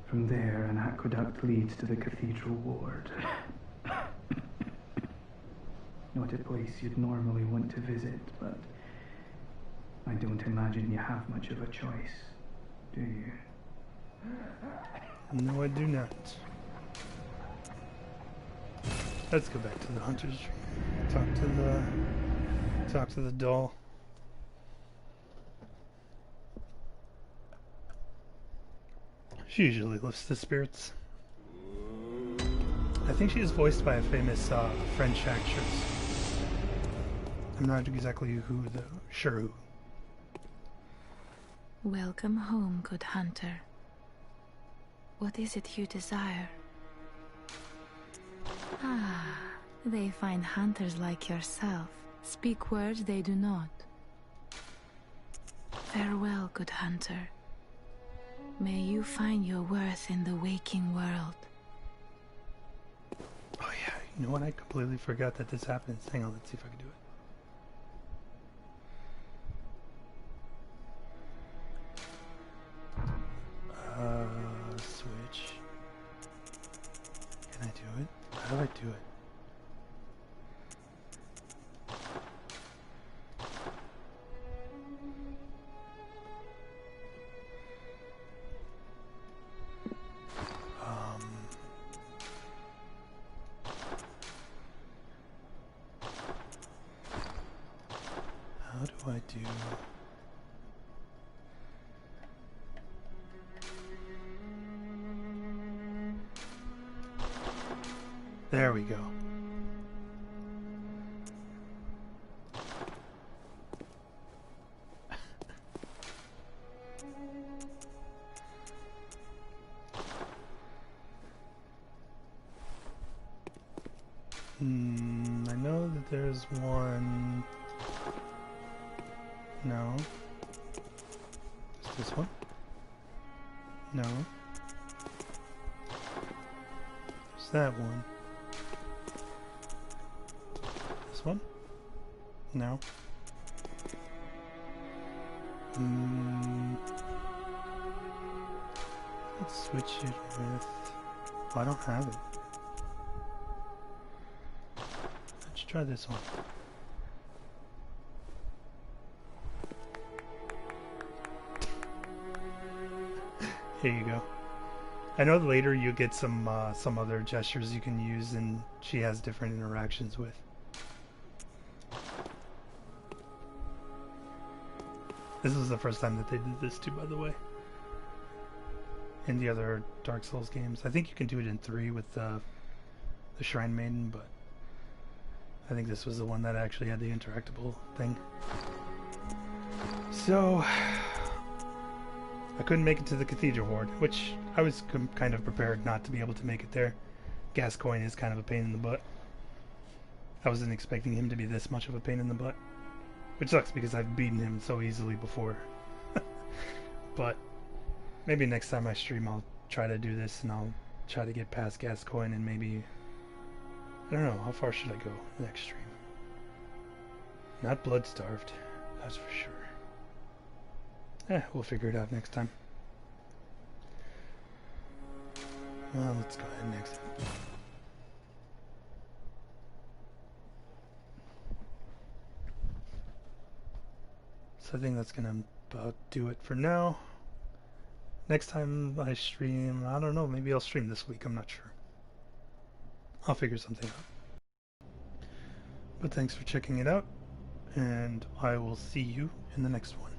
From there, an aqueduct leads to the Cathedral Ward. Not a place you'd normally want to visit, but I don't imagine you have much of a choice, do you? No, I do not. Let's go back to the Hunter's Tree. Talk to the doll. She usually lifts the spirits. I think she is voiced by a famous French actress. I'm not exactly who though. Sure who. Welcome home, good hunter. What is it you desire? Ah, they find hunters like yourself. Speak words they do not. Farewell, good hunter. May you find your worth in the waking world. Oh yeah, you know what? I completely forgot that this happens. Hang on, let's see if I can do it. Switch. Can I do it? How do I do it? How do I do... There we go. there's one. No. Is this one? No. There's that one. This one? No. Let's switch it with... Oh, I don't have it. Let's try this one. Here you go. I know later you get some other gestures you can use, and she has different interactions with. This is the first time that they did this too, by the way. In the other Dark Souls games, I think you can do it in 3 with the Shrine Maiden, but I think this was the one that actually had the interactable thing. So I couldn't make it to the Cathedral Ward, which I was kind of prepared not to be able to make it there. Gascoigne is kind of a pain in the butt. I wasn't expecting him to be this much of a pain in the butt. Which sucks because I've beaten him so easily before. But maybe next time I stream I'll try to do this, and I'll try to get past Gascoigne, and maybe... I don't know, how far should I go next stream? Not blood-starved, that's for sure. We'll figure it out next time. Well, let's go ahead next. So I think that's gonna about do it for now. Next time I stream, I don't know, maybe I'll stream this week, I'm not sure. I'll figure something out. But thanks for checking it out, and I will see you in the next one.